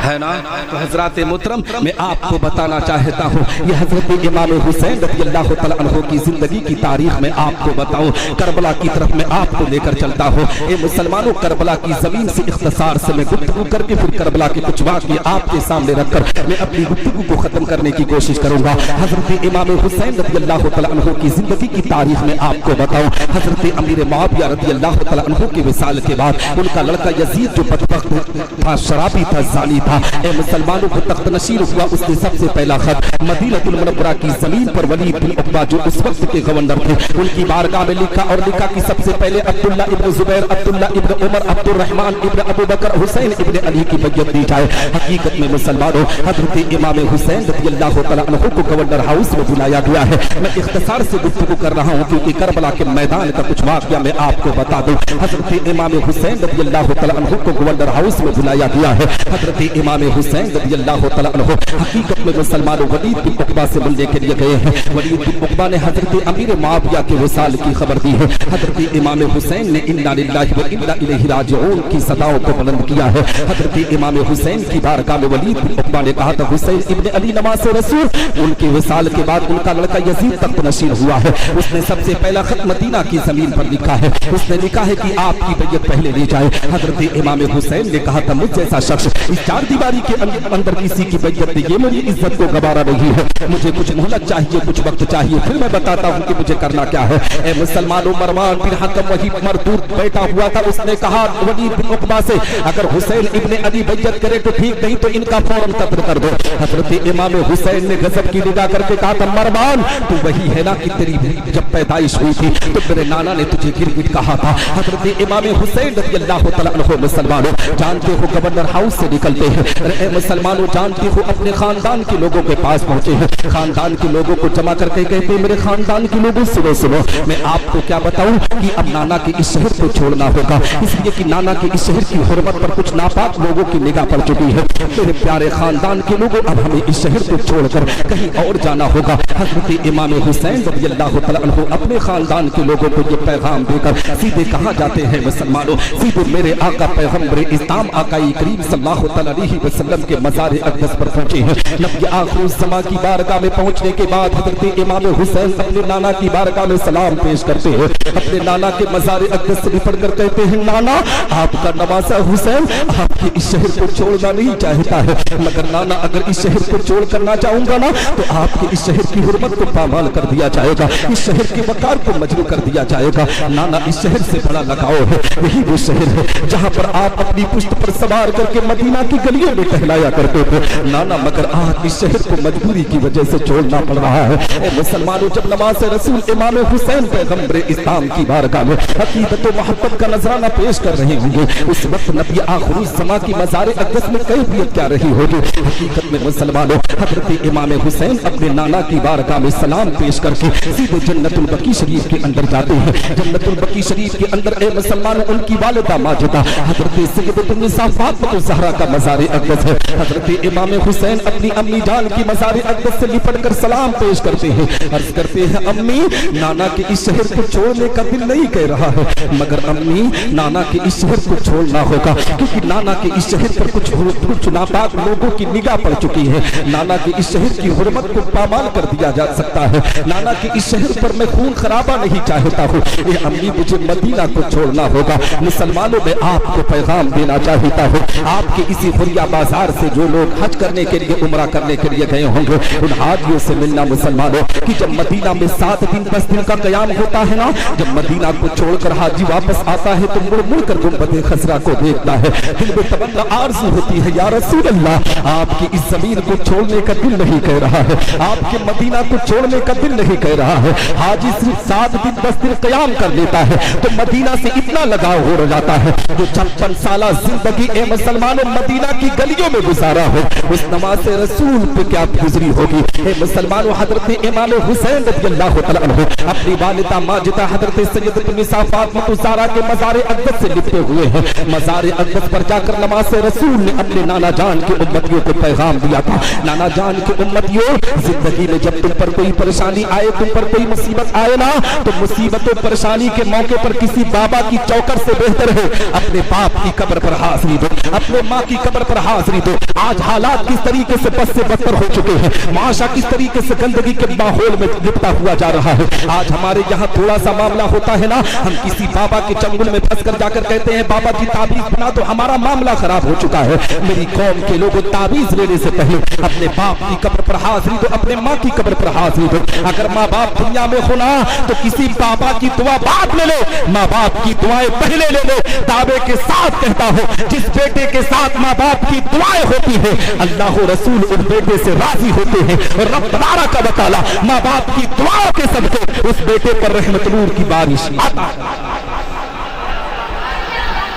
है ना। तो हजरत मोहतरम मैं आपको बताना चाहता हूँ, ये हजरत इमाम हुसैन रज़ियल्लाहु तआला अन्हु की जिंदगी की तारीख में आपको बताऊँ, करबला की तरफ मैं आपको लेकर चलता हूँ। ये मुसलमानों, करबला की जमीन से इख्तिसार से मैं गुफ्तगू करके फिर करबला के कुछ वाक़ये आपके सामने रखकर मैं अपनी गुफ्तगू को खत्म करने की कोशिश करूंगा। हजरत इमाम हुसैन रज़ियल्लाहु तआला अन्हु की जिंदगी की तारीख में आपको बताऊँ, हजरत अमीर मुआविया रज़ियल्लाहु तआला अन्हु के विसाल के बाद उनका लड़का यजीद जो बदबख्त था, शराबी था, जानी था, ए मुसलमानों को तख्त नशीर हुआ, उसने सबसे पहला खत मदीनतुल मुनव्वरा की जमीन पर वलीद बिन उक़बा जो उस वक्त के गवर्नर थे उनकी बारगाह में लिखा और लिखा कि सबसे पहले अब्दुल्ला इब्न जुबैर, अब्दुल्ला इब्न उमर, अब्दुर्रहमान इब्न अबू बकर, हुसैन इब्न अली की बैयत दी जाए। हकीकत में मुसलमानों, हजरत इमाम हुसैन रज़ियल्लाहु तआला अन्हु को गवर्नर हाउस में बुलाया गया है। मैं इख्तिसार से गुफ्तगू कर रहा हूँ क्योंकि करबला के मैदान का कुछ वाक़या मैं आपको बता दूं। हजरत इमाम हुसैन रज़ियल्लाहु तआला अन्हु को गवर्नर हाउस में बुलाया गया है। हजरत इमाम हुसैन रज़ियल्लाहु तआला अन्हु हकीकत में मुसलमानों वलीद बिन उक़बा से मिलने के लिए गए हैं। वलीद बिन उक़बा ने हजरत अमीर मुआविया के विसाल की खबर दी है। हजरत इमाम हुसैन ने इन्ना लिल्लाहि व इन्ना इलैहि राजिऊन की सदाओं को बुलंद किया है। हजरत इमाम हुसैन की बारगाह में वलीद बिन उक़बा ने कहा था, हुसैन इब्न अली नवाज़ रसूल, उनके विसाल के बाद उनका लड़का यजीद तख्त नशीर हुआ है। उसने सबसे पहला खत मदीना की जमीन पर लिखा है। उसने लिखा है कि आपकी बैयत पहले ली जाए। हजरत इमाम हुसैन ने कहा था, मुझ जैसा शख्स इस चार दीवारी के अंदर किसी की बैयत ये मेरी इज्जत को गवारा नहीं है, मुझे कुछ मोहलत चाहिए, कुछ वक्त चाहिए, फिर मैं बताता हूँ कि मुझे करना क्या है। ए मुसलमानों, मरवान बिन हकम वही मरदूद बैठा हुआ था, उसने कहा वलीद बिन उक़बा से, अगर हुसैन इब्न अली बैयत करे तो ठीक, नहीं तो इनका फौरन कत्ल कर दो। हजरत इमाम हुसैन ने गजब की निगाह करके कहा था, मरवान तू वही है ना कि तेरी जब पैदाइश हुई थी तो तेरे नाना ने तुझे गिरगिट कहा था। हजरत इमाम हुसैन रज़ियल्लाहु तआला अन्हु मुसलमानों जानते हो गवर्नर हाउस से निकलते हैं, अरे मुसलमानों जानते हो अपने खानदान के लोगों के पास पहुंचे हैं, खानदान के लोगों को जमा करके कहते हैं, मेरे खानदान के लोगों सुनो सुनो, मैं आपको क्या बताऊं कि अब नाना के इस शहर को छोड़ना होगा, इसलिए कि नाना के इस शहर की हुर्मत पर कुछ नापाक लोगों की निगाह पड़ चुकी है। मेरे प्यारे खानदान के लोगों, अब हमें इस शहर को छोड़कर कहीं और जाना होगा। हजरत इमाम हुसैन रज़ियल्लाहु तआला अन्हु अपने खानदान के लोगों को ये पैगाम देकर सीधे कहाँ जाते हैं मुसलमानों, सीधे मेरे आका पैगम्बर इस्लाम आकाई करीम सल्लल्लाहु अलैहि वसल्लम के मज़ार अक़दस पर पहुंचे हैं। नबी आखिर ज़मां की बारगाह में पहुंचने के बाद हजरत इमाम हुसैन अपने नाना की बारगाह में सलाम पेश करते हैं। अपने नाना के मज़ार अक़दस से निपट कर कहते हैं, नाना आपका नवासा हुसैन आपके इस शहर को छोड़ना नहीं चाहता है, मगर नाना अगर इस शहर को छोड़ कर ना जाऊंगा ना तो आपके इस शहर की हुर्मत को पामाल कर दिया जाएगा, इस शहर के वकार को मजरू कर दिया जाएगा। नाना इस शहर से बड़ा लगाव है, यही वो शहर है जहाँ पर आप अपनी पुश्त पर सवार करके मदीना की गलियों में टहलाया करते थे। नाना मगर आज इस शहर को मजबूरी की वजह से छोड़ना पड़ रहा है। ए मुसलमानों, जब नवाज़ रसूल इमाम हुसैन पैगम्बर इस्लाम की बारगाह में हकीकत व मोहब्बत का नजराना पेश कर रहे होंगे, उस वक्त नबी आखिर ज़मां की मज़ार अक़दस में कैफियत क्या रही होगी। हकीकत में मुसलमानों, हजरत इमाम हुसैन अपने नाना की बारगाह में सलाम पेश करके सीधे जन्नतुल बकी शरीफ के अंदर जाते हैं। जन्नतुल बकी शरीफ के अंदर ए मुसलमानों उनकी वालिदा माजिदा हजरत सय्यदतुन निसा फातिमा ज़हरा का मज़ार अक़दस है। हजरत इमाम हुसैन अपनी अम्मी जान की मज़ार अक़दस से लिपट कर सलाम पेश करते हैं, अर्ज़ करते हैं, अम्मी नाना के इस शहर को छोड़ने का दिल नहीं कह रहा है, मगर अम्मी नाना के इस शहर को छोड़ना होगा क्योंकि नाना के इस शहर पर कुछ नापाक लोगों की निगाह पड़ चुकी है। नाना के इस शहर की हुर्मत को पामाल कर दिया जा सकता है। नाना के इस शहर पर मैं खून खराबा नहीं चाहता हूँ। ये अम्मी मुझे मदीना को छोड़ना होगा। मुसलमानों, में आपको पैगाम देना चाहता हूँ, आपके इसी हुर्रियत खुरिया बाजार से जो लोग हज करने के लिए उम्रा करने के लिए गए होंगे उन हाजियों से मिलना मुसलमानों कि जब मदीना में 7 दिन 10 दिन का कयाम होता है ना, जब मदीना को छोड़कर हाजी वापस आता है तो मुड़ मुड़ कर गुंबद खसरा को देखता है, दिल में तमन्ना आरज़ू होती है या रसूल अल्लाह आपकी इस जमीन को छोड़ने का दिल नहीं कह रहा है, आपके मदीना को छोड़ने का दिल नहीं कह रहा है। हाजी सिर्फ 7 दिन 10 दिन कयाम कर लेता है तो मदीना से इतना लगाव हो जाता है। जो 56 साल जिंदगी ए मुसलमानों मदीना की गलियों में गुजारा हो उस नमाज रसूल पे क्या गुजरी होगी। ए मुसलमानों हजरत इमाम हुसैन रज़ियल्लाहु तआला अन्हु अपनी वालिदा माजिदा हजरत सैयदतुन निसा फातिमा ज़हरा के मज़ार अक़दस से लिपटे हुए हैं। मज़ार अक़दस पर जाकर नमाज रसूल ने अपने नाना जान की उम्मतियों को पैगाम दिया था, नाना जान की उम्मतियों जिंदगी में जब तुम पर कोई परेशानी आए, तुम पर कोई मुसीबत आए ना, तो मुसीबत और परेशानी के मौके पर किसी बाबा की चौखट से बेहतर है अपने बाप की कब्र पर हाजिरी दो, अपने माँ की कब्र पर हाजिरी दो। आज हालात किस तरीके से बद से बदतर हो चुके हैं, माशा किस तरीके से गंदगी के माहौल में लिपटा हुआ जा रहा है। आज हमारे यहाँ थोड़ा सा मामला होता है ना, हम किसी बाबा के चंगुल में फंस कर जाकर कहते हैं बाबा जी ताबीज बना, तो हमारा मामला खराब हो चुका है। मेरी कौम के लोगों ताबीज लेने से पहले अपने बाप की कब्र पर हाजिरी दो, अपने माँ की कब्र पर हाजिरी दो। अगर माँ बाप दुनिया में हो ना तो किसी बाबा की दुआ बाद में लो, माँ बाप की दुआएं पहले ले लो। दावे के साथ कहता हूँ जिस बेटे के साथ माँ बाप की दुआएं होती है अल्लाह रसूल उस बेटे से राजी होते हैं और रब तबारक व तआला माँ बाप की दुआओं के सदके उस बेटे पर रहमत नूर की बारिश आता है।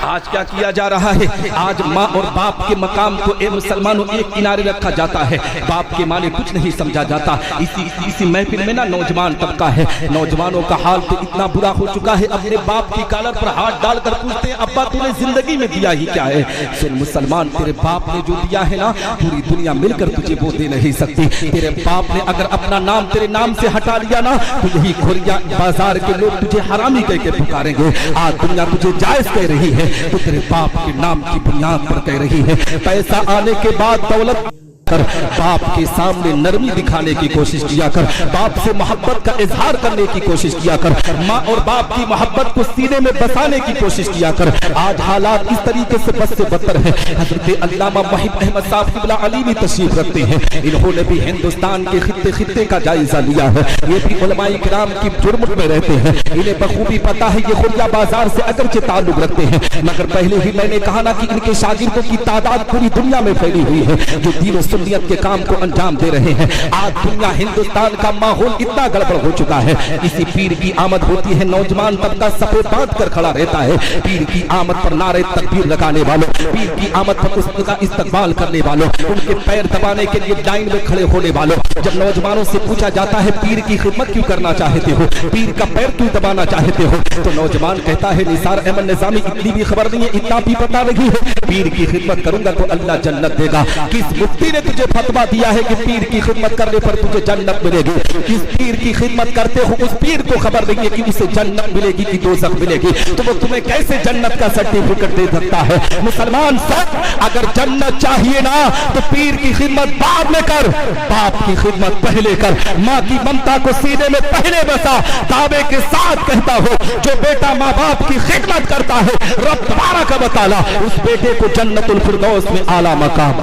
आज क्या किया जा रहा है, आज माँ और बाप के मकाम को ए मुसलमानों एक किनारे रखा जाता है, बाप के माने कुछ नहीं समझा जाता। इसी महफिल में ना नौजवान तबका है, नौजवानों का हाल तो इतना बुरा हो चुका है अपने बाप की कॉलर पर हाथ डालकर पूछते हैं अब्बा तूने जिंदगी में दिया ही क्या है। सुन मुसलमान, तेरे बाप ने जो दिया है ना पूरी दुनिया मिलकर तुझे वो दे नहीं सकती। तेरे बाप ने अगर अपना नाम तेरे नाम से हटा लिया ना तो यही खुरिया बाजार के लोग तुझे हरामी कह के पुकारेंगे। आज दुनिया तुझे जायज कह रही है तो तेरे बाप के नाम की बुनियाद पर कह रही है। पैसा आने के बाद दौलत कर बाप के सामने नरमी दिखाने की कोशिश किया कर, बाप से मोहब्बत का इजहार करने की कोशिश किया कर, माँ और बाप की मोहब्बत को सीने में बसाने की कोशिश किया कर। आज हालात इस तरीके से बद से बदतर है। हजरत अल्लामा वहीद अहमद साहब क़िबला अली भी तशरीफ रखते हैं, इन्होंने भी हिंदुस्तान के खित्ते खित्ते का जायजा लिया है। ये भी उलमाए किराम की जुर्मत में रहते हैं, इन्हें बखूबी पता है ये खुरिया बाजार से अगरचे ताल्लुक रखते हैं, मगर पहले ही मैंने कहा ना कि इनके शागिर्दों की तादाद पूरी दुनिया में फैली हुई है जो दीन सुन्नियत के काम को अंजाम दे रहे हैं। आज दुनिया हिंदुस्तान का माहौल इतना गड़बड़ हो चुका है, इसी पीर की आमद होती है नौजवान तबका सफे बांध कर खड़ा रहता है। पीर की आमद पर नारे तकबीर लगाने वालों, पीर की आमद पर उसका इस्तकबाल करने वालों, उनके पैर दबाने के लिए लाइन में खड़े होने वालों। जब नौजवानों से पूछा जाता है पीर की खिदमत क्यों करना चाहते हो, पीर का पैर क्यों दबाना चाहते हो, तो नौजवान कहता है निसार अहमद निजामी इतनी भी खबर नहीं है, इतना भी पता नहीं है, पीर की खिदमत करूंगा तो अल्लाह जन्नत देगा। किस मुफ्ती ने तुझे फतवा दिया है कि पीर की खिदमत करने पर तुझे जन्नत मिलेगी? किस पीर की खिदमत करते हो उस पीर को खबर नहीं है कि उसे जन्नत मिलेगी कि दोज़ख मिलेगी, तो वो तुम्हें कैसे जन्नत का सर्टिफिकेट दे सकता है? मुसलमान सब अगर जन्नत चाहिए ना तो पीर की खिदमत बाद में कर, बाप की खिदमत पहले कर, माँ की ममता को सीने में पहले बसा। दावे के साथ कहता हो जो बेटा माँ बाप की खिदमत करता है रब तबारक व तआला उस बेटे को जन्नतुल फिरदौस में आला मकाम।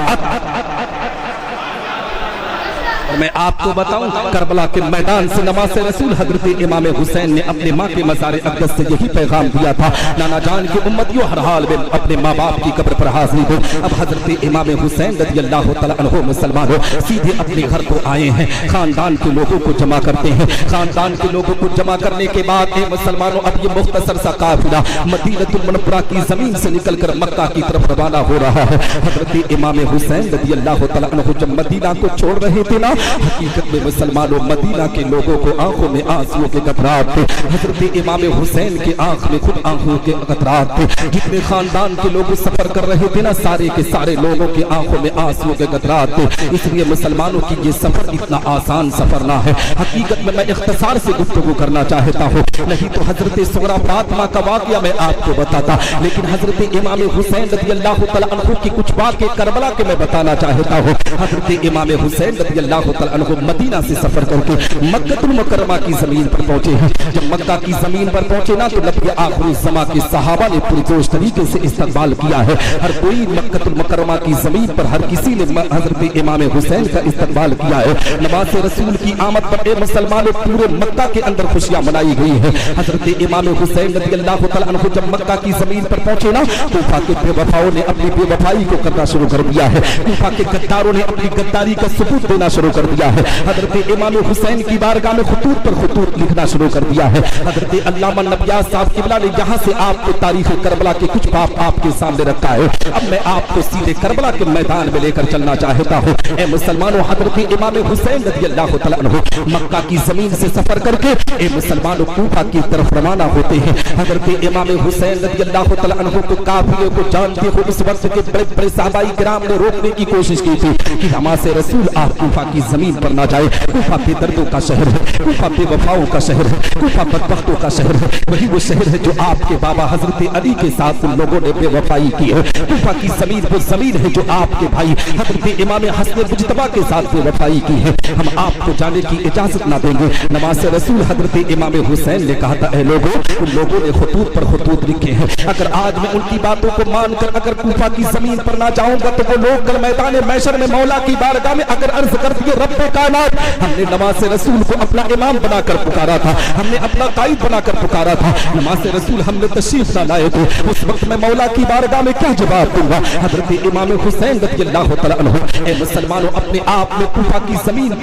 मैं आपको बताऊं करबला के मैदान से नमाज रसूल हजरत इमाम हुसैन ने अपने माँ के मज़ार अक़दस से यही पैगाम दिया था, नाना जान की उम्मतियों हर हाल में अपने माँ बाप की कब्र पर हाजिरी दो। अब हजरत इमाम हुसैन रज़ियल्लाहु तआला अन्हु मुसलमानों सीधे अपने घर को आए हैं, खानदान के लोगों को जमा करते हैं। खानदान के लोगों को जमा करने के बाद मुसलमानों अब ये मुख्तसर सा काफिला मदीनतुल मुनव्वरा की जमीन से निकलकर मक्का की तरफ रवाना हो रहा है। हजरत इमाम हुसैन रज़ियल्लाहु तआला अन्हु जब मदीना को छोड़ रहे थे ना, हकीकत में मुसलमानों मदीना के लोगों को आंखों में आंसुओं के कतरात थे। हजरत इमाम हुसैन के आंख में खुद आंखों के कतरात थे। जितने खानदान के लोग सफर कर रहे थे ना सारे के सारे लोगों के आंखों में आंसुओं के कतरात थे। इसलिए मुसलमानों की ये सफर इतना आसान सफर ना है। हकीकत में मैं इख्तिसार से गुफ्तगू करना चाहता हूँ, नहीं तो हजरत सुगरा फातिमा का वाक़या मैं आपको बताता, लेकिन हजरत इमाम हुसैन रज़ियल्लाहु तआला अन्हु की कुछ बातें करबला के मैं बताना चाहता हूँ। हजरत इमाम हुसैन रज़ियल्लाहु तआला अन्हु मदीना से सफर करके मक्कातुल मुकर्रमा की जमीन पर पहुंचे हैं। जब मक्का की जमीन पर पहुंचे ना तो नबी आखिरी ज़मा के सहाबा ने पुरजोश तरीके से इस्तकबाल किया है। हर कोई मक्कातुल मुकर्रमा की जमीन पर हर किसी ने हजरत इमाम हुसैन का इस्तकबाल किया है। नमाज रसूल की आमद पर ए मुसलमानों पूरे मक्का के अंदर खुशियां मनाई गई है। हजरत इमाम हुसैन रज़ियल्लाहु तआला अन्हु जब मक्का की जमीन पर पहुंचे ना कूफा के बेवफाओं ने अपनी बेवफाई को करना शुरू कर दिया है। कूफा के गद्दारों ने अपनी गद्दारी का सबूत देना शुरू कर दिया है। हजरत इमाम हुसैन की बारगाह में खुतूत पर खुतूत लिखना शुरू कर दिया है। हजरत अल्लामा नबियास साहब किबला ने यहाँ से आपको तारीख करबला के कुछ बाप आपके सामने रखा है। अब मैं आपको सीधे करबला के मैदान में लेकर चलना चाहता हूँ। ए मुसलमानों, हजरत इमाम हुसैन रज़ियल्लाहु तआला अन्हु मक्का की जमीन से सफर करके ए मुसलमानों कूफा की तरफ रवाना होते हैं। हजरत इमाम हुसैन रज़ियल्लाहु तआला अन्हु को काफिले को जानते हो इस वक्त के बड़े बड़े सहाबाई किराम ने रोकने की कोशिश की थी कि नमाज रसूल आप कूफा की जमीन पर ना जाए। कूफा बेदर्दों का शहर है, कूफा बेवफाओं का शहर है, कूफा बदबख्तों का शहर है। वही वो शहर है जो आपके बाबा हजरत अली के साथ उन लोगों ने बेवफाई की है। कूफा की जमीन वो जमीन है जो आपके भाई हजरत इमाम हसन मुज्तबा के साथ बेवफाई की है। हम आपको जाने की इजाजत ना देंगे। नमाज रसूल हजरत इमाम हुसैन ने कहा था, ए लोगों, उन लोगों ने खुतूत पर खुतूत लिखे हैं। अगर आज मैं उनकी बातों को मानकर अगर कूफा की जमीन पर ना जाऊंगा तो वो लोग कल मैदान मैशर में मौला की बारगाह में अगर अर्ज कर दिए, रब्बे कायनात, हमने नमाज रसूल को अपना इमाम बनाकर पुकारा था, हमने अपना कायद बनाकर पुकारा था, नमाज रसूल हमने तशरीफ ना लाए थे, उस वक्त मैं मौला की बारगाह में क्या जवाब दूंगा। हजरत इमाम हुसैन रज़ियल्लाहु तआला अन्हु ए मुसलमानों अपने आप में कूफा की जमीन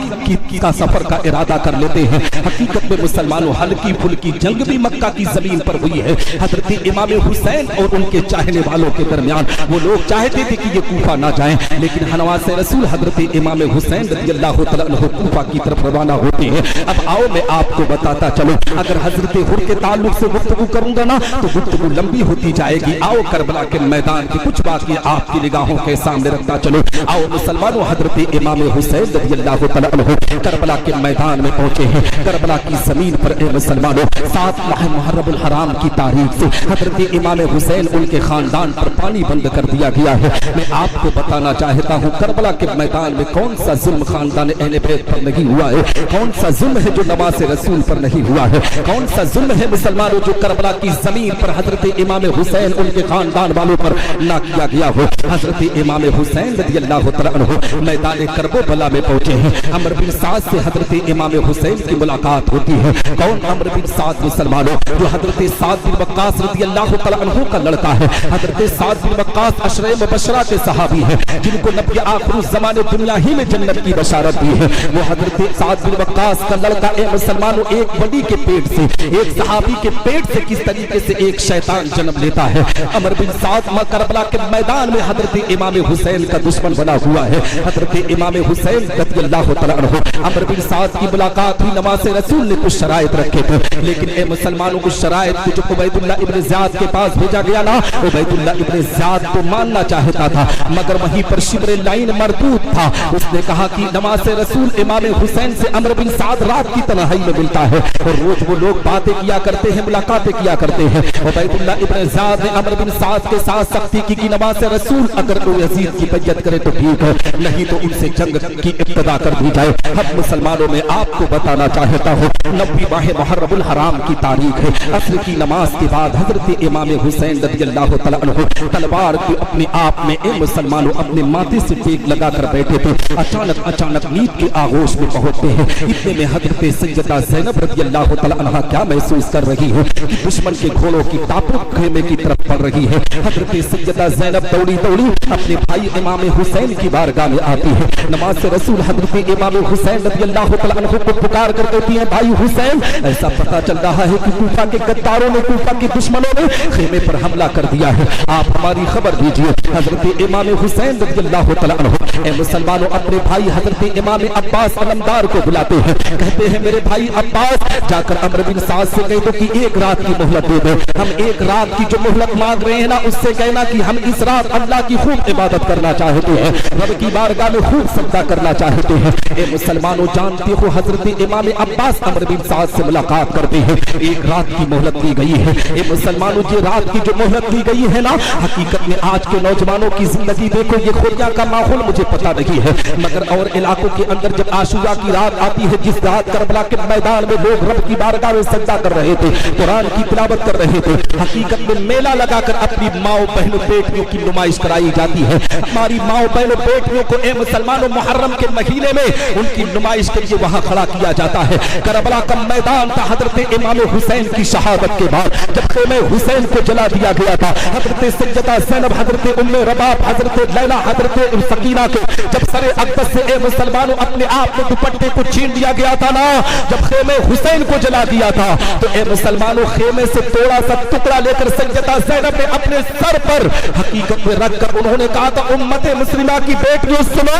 का सफर का इरादा कर लेते हैं। हकीकत में मुसलमानों हल्की फुल्की जंग भी मक्का की जमीन पर हुई है। हजरत इमाम हुसैन और उनके चाहने वालों के दरमियान वो लोग चाहते थे कि ये कूफा ना जाएं, लेकिन नवाज रसूल हजरत इमाम हुसैन रज़ियल्लाहु तआला अन्हु कूफा की तरफ रवाना होते हैं। अब आओ मैं आपको बताता चलो, अगर हजरत हुर के ताल्लुक से गुफ्तगू करूंगा ना तो गुफ्तगू लंबी होती जाएगी। आओ करबला के मैदान के कुछ बाकी आपकी निगाहों के सामने रखता चलो। आओ मुसलमानों, हजरत इमाम हुसैन रज़ियल्लाहु तआला अन्हु करबला के मैदान में पहुंचे हैं। करबला की जमीन पर ए मुसलमानों 7 माह मुहर्रमुल हराम की तारीख से हजरत इमाम हुसैन उनके खानदान पर पानी बंद कर दिया गया है। मैं आपको बताना चाहता हूँ करबला के मैदान में कौन सा जुल्म खानदान अहले बैत पर नहीं हुआ है, कौन सा जुल्म है जो नमाज रसूल पर नहीं हुआ है, कौन सा जुल्म है मुसलमानों जो करबला की जमीन पर हजरत इमाम हुसैन उनके खानदान वालों पर ना किया गया हो। हजरत इमाम हुसैन रज़ियल्लाहु तआला अन्हु मैदान करबला में पहुंचे हैं। अमर बिन साद से हजरत इमाम हुसैन की मुलाकात होती है। कौन अमर बिन साद मुसलमानों, जो हजरत साद बिन वक्कास रज़ियल्लाहु तआला अन्हु का लड़का है। हजरत साद बिन वक्कास अशरे मुबशरा के सहाबी है जिनको नबी आखिर ज़माने दुनिया ही में जन्नत की बशारत दी है। वो हजरत साद बिन वक्कास का लड़का ए मुसलमानों एक बड़ी के पेट से, एक सहाबी के पेट से किस तरीके से एक शैतान जन्म लेता है। अमर बिन साद करबला के मैदान में हजरत इमाम हुसैन का दुश्मन बना हुआ है। हजरत इमाम हुसैन रज़ियल्लाहु तआला अन्हु अमर बिन साद की मुलाकात हुई। नवाज रसूल ने कुछ शराइत रखे थे, लेकिन ए मुसलमानों को शराइत को जो उबैदुल्लाह इब्न ज़ियाद के पास भेजा गया ना, उबैदुल्लाह इब्न ज़ियाद को मानना चाहता था मगर वहीं पर शिब्र लाइन मरदूद था। उसने कहा कि नमाज रसूल इमाम हुसैन से अमर बिन साद रात की तन्हाई में मिलता है और रोज वो लोग बातें किया करते हैं, मुलाकातें किया करते हैं। उबैदुल्लाह इब्न ज़ियाद ने अमर बिन साद के साथ सख्ती की कि नमाज रसूल अगर कोई यजीद की बैयत करे तो ठीक है, नहीं तो उनसे जंग की इब्तिदा कर दी जाए। हम मुसलमानों में आपको बताना चाहता हूँ 90 माह मुहर्रमुल हराम की तारीख है। असर की नमाज के बाद हजरत इमाम हुसैन रज़ियल्लाहु तआला अन्हु तलवार को अपने आप में ए मुसलमानों अपने माथे से टेक लगा कर बैठे थे। अचानक नींद के आगोश में पहुंचते हैं। इतने में हजरत सैयदा ज़ैनब रज़ियल्लाहु तआला अन्हा क्या महसूस कर रही है कि दुश्मन के घोड़ों की टापुक खेमे की तरफ बढ़ रही है। हजरत सैयदा ज़ैनब दौड़ी अपने भाई इमाम हुसैन की बारगाह में आती है। नमाज से रसूल हजरत इमाम हुसैन रज़ियल्लाहु तआला अन्हु को पुकार कर कहती है, भाई हुसैन, ऐसा पता चल रहा है कि कूफा के गद्दारों ने, कूफा के दुश्मनों ने खेमे पर हमला कर दिया है, आप हमारी खबर दीजिए। हजरत इमाम हुसैन रज़ियल्लाहु तआला अन्हु ए मुसलमानों अपने भाई हजरत इमाम अब्बास अलमदार को बुलाते हैं। कहते हैं, मेरे भाई अब्बास, जाकर अमर बिन साद से कह दो कि एक रात की मोहलत दे दो। हम एक रात की जो मोहलत मांग रहे हैं ना, उससे कहना कि हम इस रात अल्लाह की खूब इबादत करना चाहते हैं, रब की बारगाह में खूब सजदा करना चाहते हैं। ए मुसलमानों, जानते हो हजरत इमाम अब्बास अमर बिन साद से मुलाकात करते हैं। एक रात की मोहलत दी गई है। ए मुसलमानों, ये रात की जो मोहलत दी गई है ना, हकीकत में आज के नौजवानों की जिंदगी देखो, ये खुरिया का माहौल मुझे पता नहीं है, मगर और इलाकों علاقوں کے اندر جب عاشورہ کی رات آتی ہے، جس رات کربلا کے میدان میں لوگ رب کی بارگاہ میں سجدہ کر رہے تھے، قرآن کی تلاوت کر رہے تھے، حقیقت میں میلہ لگا کر اپنی ماؤں بہنوں بیٹیوں کی نمائش کرائی جاتی ہے۔ ہماری ماؤں بہنوں بیٹیوں کو اے مسلمانوں محرم کے مہینے میں ان کی نمائش کے لیے وہاں کھڑا کیا جاتا ہے۔ کربلا کا میدان تھا حضرت امام حسین کی شہادت کے بعد، جب خیمہ حسین کو جلا دیا گیا تھا، حضرت سیدہ زینب، حضرت ام رباب، حضرت لیلا، حضرت سکینہ کے جب سر اقدس سے اے مسلمانوں اپنے آپ میں دوپٹے کو چھین لیا گیا تھا نا، جب خیمہ حسین کو جلا دیا تھا تو اے مسلمانوں خیمے سے تھوڑا سا ٹکڑا لے کر سیدہ زینب نے اپنے سر پر حقیقت میں رکھ کر انہوں نے کہا تھا امت مسلمہ کی بیٹیوں سنو،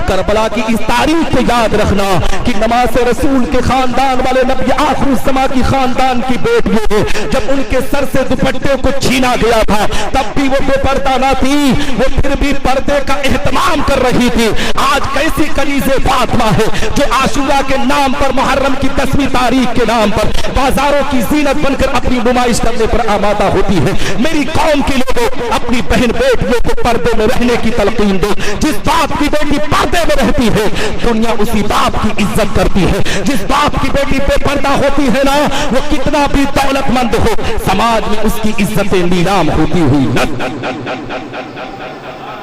کربلا کی اس تاریخ کو یاد رکھنا کہ نماز رسول کے خاندان والے نبی آخر الزمان کی خاندان کی بیٹیوں جب ان کے سر سے دوپٹے کو چھینا گیا تھا تب بھی وہ بے پردہ نہ تھی، وہ پھر بھی پردے کا اہتمام کر رہی تھی۔ آج کیسی کنیز فاطمہ ہے جو عاشورہ کے نام پر، محرم کی 10ویں تاریخ کے نام پر بازاروں کی زینت بن کر اپنی نمائش کرنے پر آمادہ ہوتی ہے۔ میری قوم کے لوگوں اپنی بہن بیٹیوں کو پردے میں رہنے کی تلقین دو۔ جس باپ کی بیٹی پردے میں رہتی ہے دنیا اسی باپ کی عزت کرتی ہے۔ جس باپ کی بیٹی بے پردہ ہوتی ہے نا، وہ کتنا بھی دولت مند ہو، سماج میں اس کی عزتیں نیلام ہوتی ہوئی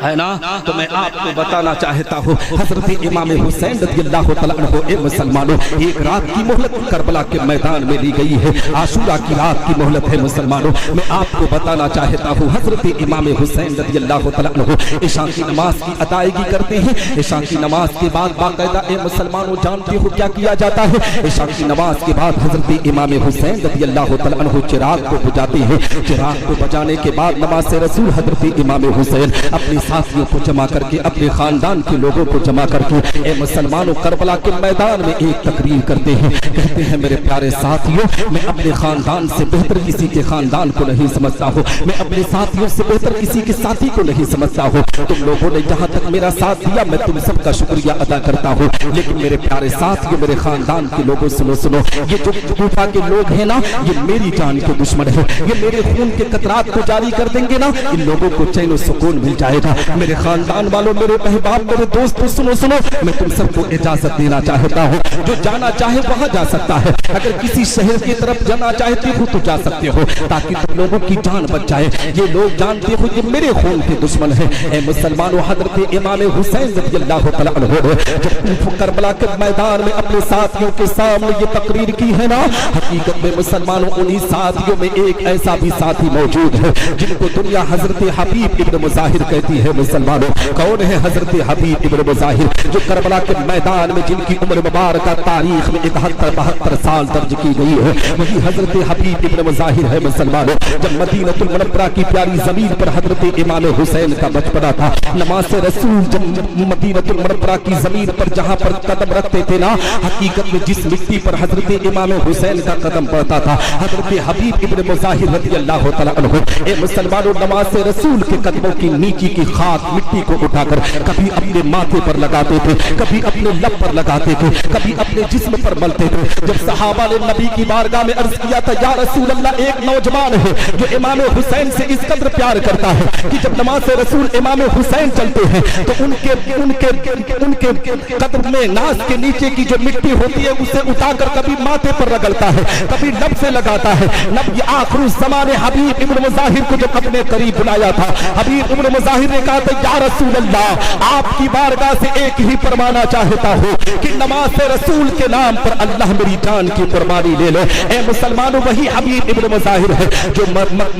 ہے نا۔ تو میں آپ کو بتانا چاہتا ہوں حضرت امام حسین رضی اللہ تعالیٰ عنہ اے مسلمانوں ایک رات کی مہلت کربلا کے میدان میں لی گئی ہے، عاشورہ کی رات کی مہلت ہے مسلمانوں۔ میں آپ کو بتانا چاہتا ہوں حضرت امام حسین رضی اللہ تعالیٰ عنہ عشاء کی نماز کی ادائیگی کرتے ہیں۔ عشاء کی نماز کے بعد باقاعدہ اے مسلمانوں جانتے ہو کیا کیا جاتا ہے؟ عشاء کی نماز کے بعد حضرت امام حسین رضی اللہ تعالیٰ عنہ چراغ کو بجاتے ہیں۔ چراغ کو بجانے کے بعد نماز رسول حضرت امام حسین اپنی ساتھیوں کو جمع کر کے، اپنے خاندان کے لوگوں کو جمع کر کے اے مسلمانوں کربلا کے میدان میں ایک تقریر کرتے ہیں۔ کہتے ہیں میرے پیارے ساتھیوں، میں اپنے خاندان سے بہتر کسی کے خاندان کو نہیں سمجھتا ہوں، میں اپنے ساتھیوں سے بہتر کسی کے ساتھی کو نہیں سمجھتا ہوں۔ تم لوگوں نے جہاں تک میرا ساتھ دیا میں تم سب کا شکریہ ادا کرتا ہوں، لیکن میرے پیارے ساتھیوں، میرے خاندان کے لوگوں سنو، یہ جو کوفہ کے لوگ ہیں نا، یہ میری جان کے دشمن ہے، یہ میرے خون کے قطرات کو جاری کر دیں گے نا، ان لوگوں کو چین و سکون مل جائے گا۔ میرے خاندان والوں، میرے احباب، میرے دوستوں سنو، میں تم سب کو اجازت دینا چاہتا ہوں، جو جانا چاہے وہاں جا سکتا ہے، اگر کسی شہر کی طرف جانا چاہتے ہو تو جا سکتے ہو تاکہ تم لوگوں کی جان بچ جائے۔ یہ لوگ جانتے ہو یہ میرے خون کے دشمن ہیں۔ اے مسلمانوں حضرت امام حسین رضی اللہ تعالیٰ عنہ جب کربلا کے میدان میں اپنے ساتھیوں کے سامنے یہ تقریر کی ہے نا، حقیقت میں مسلمانوں انہی ساتھیوں میں ایک ایسا بھی ساتھی موجود ہے جن کو دنیا حضرت حبیب ابن مظاہر کہتی ہے۔ مسلمانوں کون ہے حضرت حبیب ابن مظاہر؟ جو کربلا کے میدان میں جن کی عمر مبارکہ تاریخ میں 71-72 سال درج کی گئی ہے، وہی حضرت حبیب ابن مظاہر ہے۔ مسلمانوں جب مدینہ المنورہ کی پیاری زمین پر حضرت امام حسین کا بچپنا تھا، نماز رسول جب مدینہ المنورہ کی زمین پر جہاں پر قدم رکھتے تھے نا، حقیقت میں جس مٹی پر حضرت امام حسین کا قدم پڑتا تھا حضرت حبیب ابن مظاہر رضی اللہ تعالیٰ عنہ اے مسلمانوں نماز رسول کے قدموں کی نیچی کی خاک مٹی کو اٹھا کر کبھی اپنے ماتھے پر لگاتے تھے، کبھی اپنے لب پر لگاتے تھے، کبھی اپنے جسم پر ملتے تھے۔ جب صحابہ نے نبی کی بارگاہ میں عرض کیا تھا یا رسول اللہ ایک نوجوان ہے جو امام حسین سے اس قدر پیار کرتا ہے کہ جب نماز رسول امام حسین چلتے ہیں تو ان کے قدر میں ناز کے نیچے کی جو مٹی ہوتی ہے اسے اٹھا کر کبھی ماتھے پر رگڑتا ہے، کبھی لب سے لگاتا ہے۔ نبی آخر الزمان حبیب ابن مظاہر کو جب اپنے قریب بلایا تھا، حبیب ابن مظاہر نے کہا تھا یا رسول اللہ آپ کی بارگاہ سے ایک ہی فرمانا چاہتا ہوں کہ نماز رسول کے نام پر اللہ میری جان کی قربانی لے لے۔ اے مسلمانوں وہی حبیب ابن مظاہر ہے جو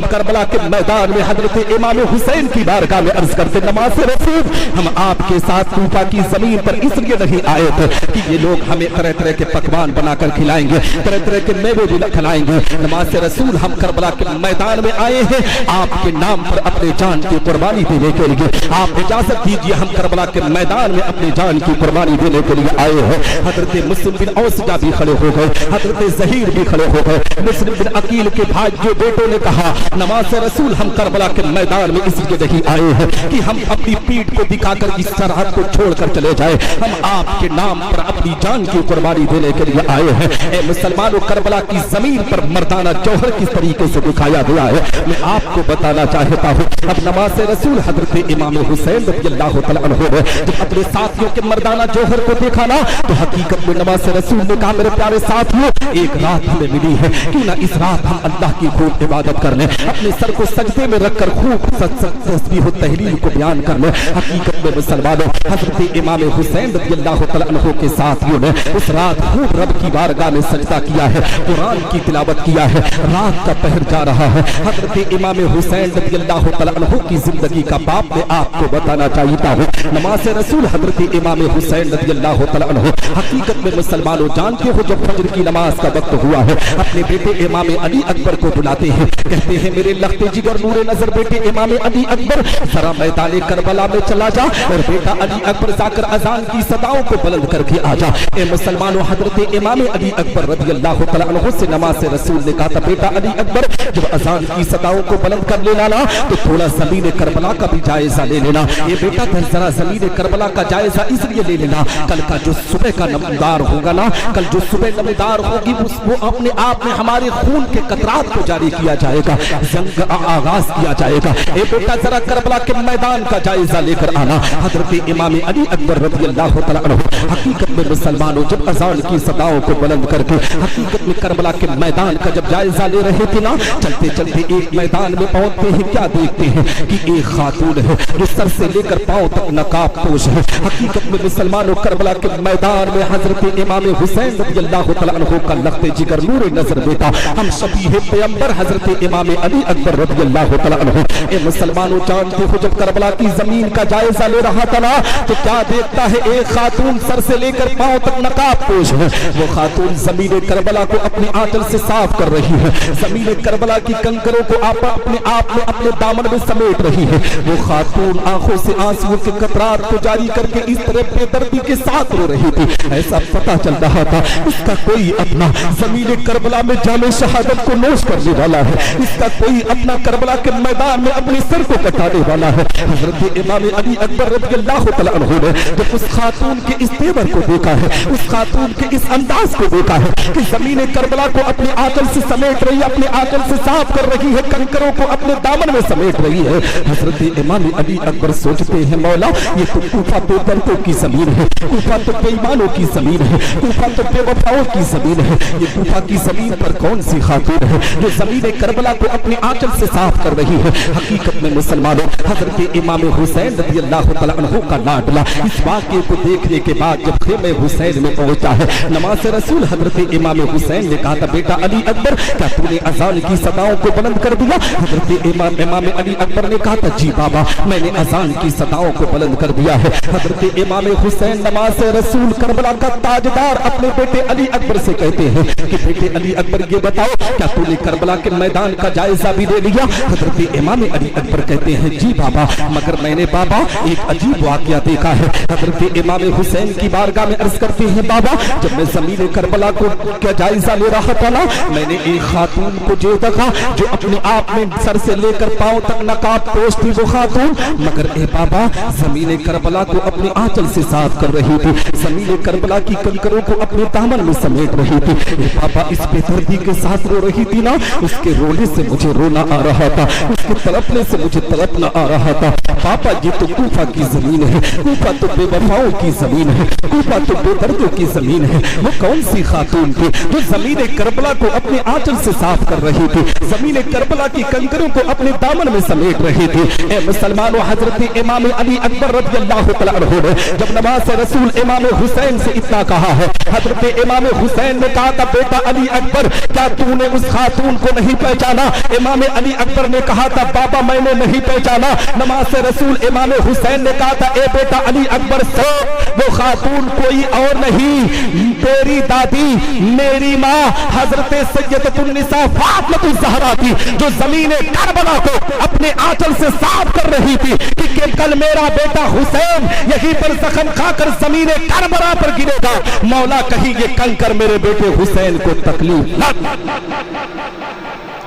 کربلا کے میدان میں حضرت امام حسین کی بارگاہ میں عرض کرتے نماز رسول ہم آپ کے ساتھ کوفہ کی زمین پر اس لیے نہیں آئے تھے کہ یہ لوگ ہمیں طرح طرح کے پکوان بنا کر کھلائیں گے، طرح طرح کے میوے بھی کھلائیں گے۔ نماز رسول ہم کربلا کے میدان میں آئے ہیں آپ کے نام پر اپنے جان کی قربانی دینے کے لیے، آپ اجازت دیجیے ہم کربلا کے میدان میں اپنے جان کی قربانی دینے کے لیے آئے ہیں۔ حضرت مسلم بن اوسجہ بھی کھڑے ہو گئے، حضرت زہیر بھی کھڑے ہو گئے، مسلم بن عقیل کے بھائی بیٹوں نے کہا نماز رسول ہم کربلا کے میدان میں اس لیے نہیں آئے ہیں کہ ہم اپنی پیٹھ کو دکھا کر اس سرحد کو چھوڑ کر چلے جائیں، ہم آپ کے نام پر اپنی جان کی قربانی دینے کے لیے آئے ہیں۔ اے مسلمانوں کربلا کی زمین پر مردانہ جوہر کس طریقے سے دکھایا گیا ہے میں آپ کو بتانا چاہتا ہوں۔ اب نماز رسول حضرت इमाम हुसैन रज़ी अल्लाह तआला अन्हु ने जब अपने साथियों के मर्दाना जौहर को देखा ना, तो हकीकत में नवासे रसूल ने कहा मेरे प्यारे साथियों, एक रात हमें मिली है, क्यों ना इस रात हम अल्लाह की खूब इबादत कर लें, अपने सर को सजदे में रखकर खूब तस्बीह व तहलील को बयान कर लें। हकीकत में मुसलमानों, हजरत इमाम हुसैन रज़ी अल्लाह तआला अन्हु के साथियों ने उस रात खूब रब की बारगाह में सजदा किया है, कुरान की तिलावत किया है। रात का पहर जा रहा है। हजरत इमाम हुसैन रज़ी अल्लाह तआला अन्हु की जिंदगी का बाप मैं आपको बताना चाहता हूँ। नमाज रसूल हजरत इमाम हुसैन रज़ी अल्लाह तआला अन्हु हकीकत में मुसलमानों जानते हो, जब फजर की नमाज का वक्त हुआ है, अपने बेटे इमाम अली अकबर को बुलाते हैं, कहते हैं मेरे लखते जिगर नूरे नजर बेटे इमाम अली अकबर, जरा मैदान करबला में चला जा और बेटा अली अकबर जाकर अजान की सदाओं को बुलंद करके आ जा। ए मुसलमानों, हजरत इमाम अली अकबर रज़ी अल्लाह तआला अन्हु से नमाज रसूल ने कहा था बेटा अली अकबर, जब अजान की सदाओं को बुलंद कर लेना ना, तो थोड़ा ज़मीन करबला का भी जायजा ले लेना। ये बेटा जरा ज़मीन करबला का जायजा इसलिए ले लेना, कल का जो सुबह का नमदार होगा ना, कल जो सुबह नमदार होगी वो अपने आप में हमारे खून के कतरात को जारी किया जाएगा, जंग का आगाज किया जाएगा। ए बेटा जरा करबला के मैदान का जायजा लेकर आना। हजरत इमाम अली अकबर रज़ी अल्लाह तआला अन्हु हकीकत में मुसलमानों जब अजान की सदाओं को बुलंद करके हकीकत में करबला के मैदान का जब जायजा ले रहे थे ना, चलते चलते एक मैदान में पहुंचते हैं, क्या देखते हैं कि एक खातून है जो सर से लेकर पांव तक नकाब पोश है। हकीकत में मुसलमानों करबला के मैदान में हजरत इमाम हुसैन रज़ी अल्लाह तआला अन्हु का लखते जिगर नूरे नजर बेटा हम शबीह पैगंबर हजरत इमाम अली अकबर रज़ी अल्लाह तआला अन्हु। ए मुसलमानों जानते हो, जब करबला की जमीन का जायजा ले रहा था ना, तो क्या देखता है, एक खातून सर से लेकर पांव तक नकाब पोश है। वो खातून जमीन करबला को अपनी आंचल से साफ कर रही है, जमीन करबला की कंकरों को अपने आप में अपने दामन में समेट रही है। वो खातून आंखों से आंसुओं के कतरात को जारी करके इस तरह बेदर्दी के साथ रो रही थी, ऐसा पता चल रहा था इसका कोई अपना जमीन करबला में जामे शहादत को नोश करने वाला है, इसका कोई अपना करबला के मैदान में अपने सर को कटाने वाला है। हजरत इमाम अली अकबर रज़ी अल्लाह तआला अन्हु ने जब उस खातून के इस तेवर को देखा है, उस खातून के इस अंदाज को देखा है कि जमीन करबला को अपने आंचल से समेट रही है, अपने आंचल से साफ कर रही है, कंकरों को अपने दामन में समेट रही है। हजरत इमाम अली अकबर सोचते हैं मौला, ये तो कूफा तो दर्दों की जमीन है, कूफा तो बेईमानों की जमीन है, कूफा तो बेवफाओं की जमीन है। ये कूफा की जमीन पर कौन सी खातून है जो जमीन करबला को अपनी आंचल से साफ कर रही है। हकीकत में मुसलमानों, हजरत इमाम हुसैन रज़ी अल्लाह तआला अन्हु का लाडला इस वाक़े को देखने के बाद जब खेमे हुसैन में पहुंचा है, नमाज रसूल हजरत इमाम हुसैन ने कहा था बेटा अली अकबर, क्या तूने अजान की सदाओं को बुलंद कर दिया? हजरत इमाम अली अकबर ने कहा था जी बाबा, मैंने अजान की सदाओं को बुलंद कर दिया है। हजरत इमाम हुसैन नमाज रसूल करबला का ताजदार अपने बेटे अली अकबर से कहते हैं कि बेटे अली अकबर ये बताओ, क्या तूने करबला के मैदान का जायजा भी ले लिया? हजरत इमाम अली अकबर कहते हैं जी बाबा, मगर मैंने बाबा एक अजीब वाकया देखा है। हजरत इमाम हुसैन की बारगाह में अर्ज करते हैं बाबा, जब मैं जमीन करबला को क्या जायजा ले रहा था ना, मैंने एक खातून को जो देखा जो अपने आप में सर से लेकर पांव तक नकाब पोश थी वो खातून, मगर ए बाबा जमीन करबला को अपने आंचल से साफ कर रही थी, जमीन करबला की कंकरों को अपने दामन में समेट रही थी। ए बाबा इस बेदर्दी के साथ रो रही थी ना, उसके रोने से मुझे रोना आ रहा था, उसके तड़पने से मुझे तड़पना आ रहा था। पापा ये तो कूफा की जमीन है, कूफा तो बेवफाओं की जमीन है, कूफा तो बेदर्दों की जमीन है। वो कौन सी खातून थी जो जमीन करबला को अपने आंचल से साफ कर रही थी, जमीन करबला की कंकरों को अपने दामन में समेट रही थी? ए मुसलमानों, हजरत इमाम अली अकबर रज़ी अल्लाह तआला अन्हु ने जब नमाज रसूल इमाम हुसैन से इतना कहा है, हजरत इमाम हुसैन ने कहा था बेटा अली अकबर, क्या तूने उस खातून को नहीं पहचाना? इमाम अली अकबर ने कहा था बाबा मैंने नहीं पहचाना। नमाज रसूल इमाम हुसैन ने कहा था ए बेटा अली अकबर सो, वो खातून कोई और नहीं तेरी दादी मेरी माँ हजरत सैयदतुन्निसा फातिमा ज़हरा थी, जो जमीन करबला को अपने आंचल से साफ कर रही थी कि कल मेरा बेटा हुसैन यहीं पर जख्म खाकर जमीन करबला पर गिरेगा, मौला कहीं ये कंकर मेरे बेटे हुसैन को तकलीफ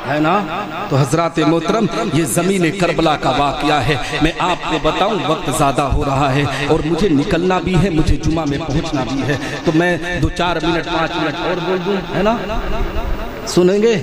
है ना। तो हजरात मोहतरम, ये ज़मीन करबला का वाक़या है। मैं आपको बताऊं वक्त ज़्यादा हो रहा है और मुझे निकलना भी है, मुझे जुमा में पहुंचना भी है, तो मैं 2-4 मिनट 5 मिनट और बोल दूं, है ना। सुनेंगे?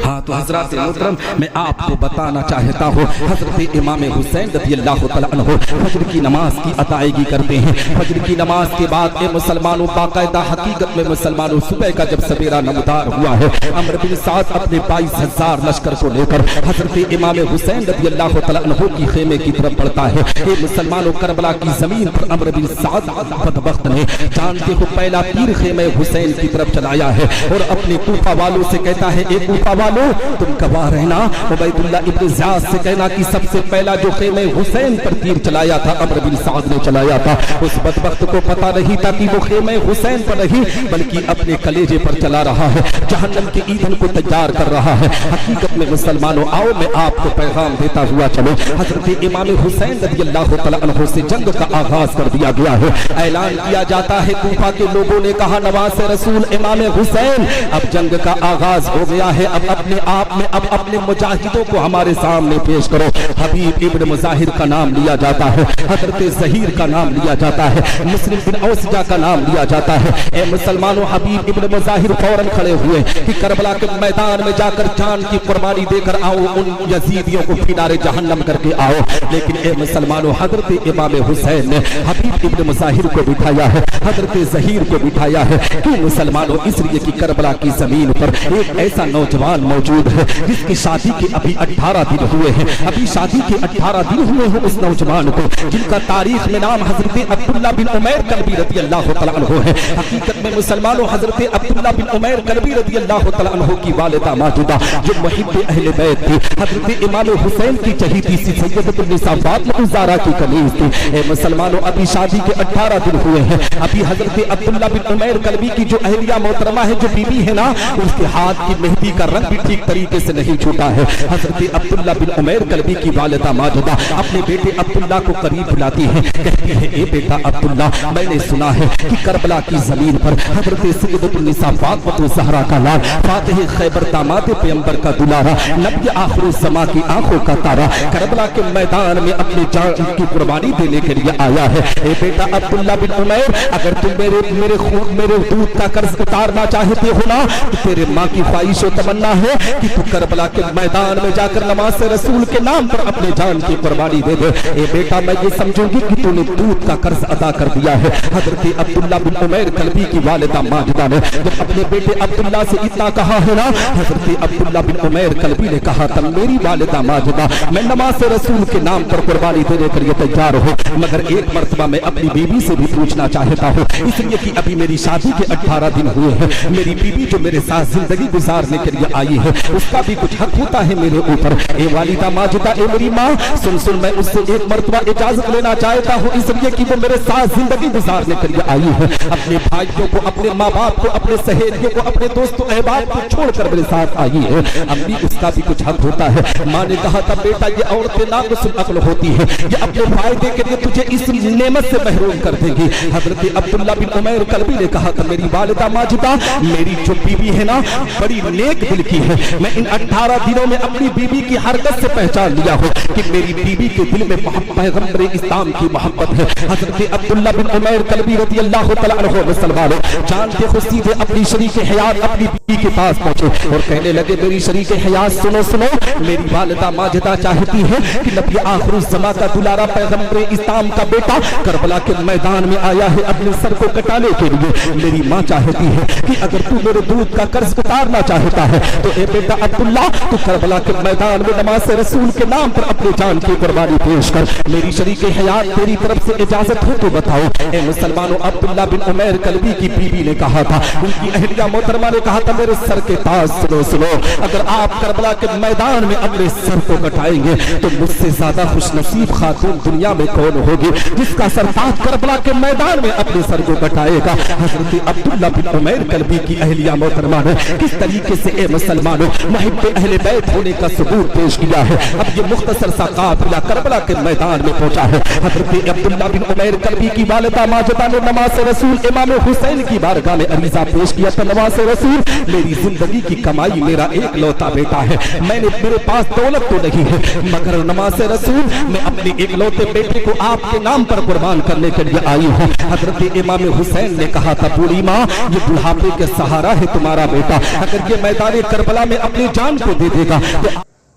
हाँ, तो हजरत मोहतरम मैं आपको बताना चाहता हूँ, हजरत इमाम हुसैन रज़ी अल्लाह तआला अन्हु फजर की नमाज की अदायगी करते हैं। फजर की नमाज के बाद मुसलमानों बाकायदा हकीकत में मुसलमानों सुबह का जब सवेरा नमदार हुआ है, अमर बिन साद अपने 22,000 लश्कर को लेकर हजरत इमाम हुसैन रज़ी अल्लाह तआला अन्हु की खेमे की तरफ बढ़ता है। ये मुसलमानों करबला की जमीन पर अमर बिन साद बदबख्त ने जानते हो पहला तीर खेमे हुसैन की तरफ चलाया है और अपने कूफा वालों से कहता है, एक कूफा वालों तुम गवाह रहना, उबैदुल्लाह इब्न ज़ियाद से कहना कि सबसे पहला जो खेमे हुसैन पर तीर चलाया था अमर बिन साद ने चलाया था। उस बदबख्त को पता नहीं था कि वो खेमे हुसैन पर नहीं बल्कि अपने कलेजे पर चला रहा है, जहन्नम के ईंधन को तैयार कर रहा है। हकीकत में मुसलमानों आओ मैं आपको पैगाम देता हुआ चलो, हजरत इमाम हुसैन रज़ी अल्लाह तआला अन्हु से जंग का आगाज कर दिया गया है। ऐलान किया जाता है, कूफा के लोगों ने कहा नवासे रसूल इमाम हुसैन अब जंग का आगाज हो गया है, अब अपने आप में अब अपने मुजाहिदों को हमारे सामने पेश करो। हबीब इब्न मुजाहिर का नाम लिया जाता है, हजरत ज़हीर का नाम लिया जाता है, मुस्लिम बिन औसजा का नाम लिया जाता है। ए मुसलमानों, हबीब इब्न मुजाहिर फौरन खड़े हुए कि करबला के मैदान में जाकर जान की कुर्बानी देकर आओ, उन यजीदियों को फिनारे जहन्नम करके आओ। लेकिन ए मुसलमानों, हजरत इमाम हुसैन ने हबीब इब्न मुजाहिर को बिठाया है, हजरत ज़हीर को बिठाया है। क्यों मुसलमानों? इसलिए कि करबला की जमीन पर एक ऐसा नौजवान मौजूद है जिसकी शादी के अभी 18 दिन हुए हैं। अभी शादी के 18 दिन हुए हैं उस नौजवान को, जिनका तारीख में नाम हजरत अब्दुल्ला बिन उमैर कल्बी रज़ी अल्लाह तआला अन्हु है। हकीकत में मुसलमानों, हजरत अब्दुल्ला बिन उमैर कल्बी रज़ी अल्लाह तआला अन्हु की वालिदा माजिदा जो मुहिब्बे अहले बैत थी, हजरत इमाम हुसैन की चहीती सी सैयदतुन निसा फातिमा ज़हरा की कनीज़ थी। ए मुसलमानों, अभी शादी के 18 दिन हुए हैं। अभी हजरत अब्दुल्ला बिन उमैर कल्बी की जो अहलिया मोहतरमा है, जो बीबी है ना, उसके हाथ की मेहंदी का रंग भी ठीक तरीके से नहीं छूटा है। हजरत अब्दुल्ला बिन उमैर कल्बी की वालिदा माजिदा अपने बेटे अब्दुल्ला को करीब बुलाती है, कहती है, ए बेटा अब्दुल्ला, मैंने सुना है कि करबला की जमीन पर हजरत सैयदतुन निसा फातिमा ज़हरा का लाल, फातिह खैबर दामाद पैगंबर का दुलारा, नबी आखिर ज़मा की आंखों का तारा करबला के मैदान में अपनी जान की कुर्बानी देने के लिए आया है। ए बेटा अब्दुल्ला बिन उमैर, अगर तुम मेरे खून मेरे दूध का कर्ज उतारना चाहते हो ना, तो तेरे माँ की ख्वाहिश और तमन्ना है कि तू करबला के मैदान में जाकर नमाज रसूल के नाम पर अपने जान की कुर्बानी दे दे। ए बेटा, मैं ये समझूंगी कि तूने दूध का कर्ज अदा कर दिया है। हजरत अब्दुल्ला बिन उमैर कल्बी की वालिदा माजिदा ने जब अपने बेटे अब्दुल्ला से इतना कहा है ना, हजरत अब्दुल्ला बिन उमैर कल्बी ने कहा, तब मेरी वालिदा माजिदा, मैं नमाज रसूल के नाम पर कुर्बानी देने के लिए तैयार हूँ, मगर एक मर्तबा मैं अपनी बीवी से भी पूछना चाहता हूँ, इसलिए कि अभी मेरी शादी के 18 दिन हुए हैं। मेरी बीवी जो मेरे साथ जिंदगी गुजारने के लिए आई है, उसका भी कुछ हक होता है मेरे ऊपर। ए वालिदा माजिदा, ए मेरी माँ, सुन मैं उससे एक मर्तबा इजाजत लेना चाहता हूँ, इसलिए कि वो मेरे साथ जिंदगी गुजारने के लिए आई है। अपने भाइयों को, अपने माँ बाप को, अपने सहेलियों को, अपने दोस्तों अहबाब को छोड़कर मेरे साथ आई है। अम्मी, उसका भी कुछ हक होता है। माँ ने कहा था, बेटा ये औरतें नाक़िस अक्ल होती है, ये अपने फायदे के लिए तुझे इस नेमत से महरूम कर देंगी। हजरत अब्दुल्ला बिन उमैर कल्बी ने कहा था, मेरी वालिदा माजिदा, मेरी जो बीवी है ना, बड़ी नेक दिल की है। मैं इन 18 दिनों में अपनी बीवी की हरकत से पहचान लिया हूँ कि मेरी बीवी के दिल में पैगंबर इस्लाम की मोहब्बत है। हजरत अब्दुल्ला बिन उमैर कल्बी रज़ी अल्लाह तआला अन्हु मुसलमानों जानते हो सीधे अपनी शरीक हयात अपनी बीवी के पास पहुंचे और कहने लगे, मेरी शरीक हयात सुनो, मेरी वालिदा माजिदा चाहती है कि नबी आखिर ज़मा का दुलारा पैगंबर इस्लाम का बेटा करबला के मैदान में आया है अपने सर को कटाने के लिए। मेरी माँ चाहती है कि अगर तू मेरे दूध का कर्ज उतारना चाहता है तो ए बेटा अब्दुल्ला, तू करबला के मैदान में नमाज रसूल के नाम पर अपनी जान की कुर्बानी पेश कर। मेरी शरीक हयात तेरी तरफ से इजाजत हो तो बताओ। ए मुसलमानों, अब्दुल्ला बिन उमैर कल्बी की बीवी ने कहा था, उनकी अहलिया मोहतरमा ने कहा था, मेरे सर के ताज सुनो, अगर आप करबला के मैदान में अपने सर को कटाएंगे तो मुझसे ज्यादा खुशनसीब खातून दुनिया में कौन होगी जिसका सर ताज करबला के मैदान में अपने सर को कटाएगा। हजरत अब्दुल्ला बिन उमैर कल्बी की अहलिया मोहतरमा ने किस तरीके से ए मुसलमानों मुहिब्बे अहले बैत होने का सबूत पेश किया है। अब ये मुख्तसर सा काफिला करबला के मैदान में पहुंचा है। हजरत अब्दुल्ला बिन उमैर कल्बी की वालिदा माजिदा ने नमाज रसूल इमाम हुसैन की बारगाह में अरीज़ा पेश किया था, नमाज रसूल, मेरी जिंदगी की कमाई मेरा एक लौता बेटा है, मेरे पास दौलत तो नहीं है, मगर नमाज रसूल मैं अपने एक लौते बेटे को आपके नाम पर कुर्बान करने के लिए आई हूँ। हजरत इमाम हुसैन ने कहा था, बूढ़ी माँ, ये बुढ़ापे के सहारा है तुम्हारा बेटा, जाएगा, अगर ये मैदान करबला में अपनी जान को दे देगा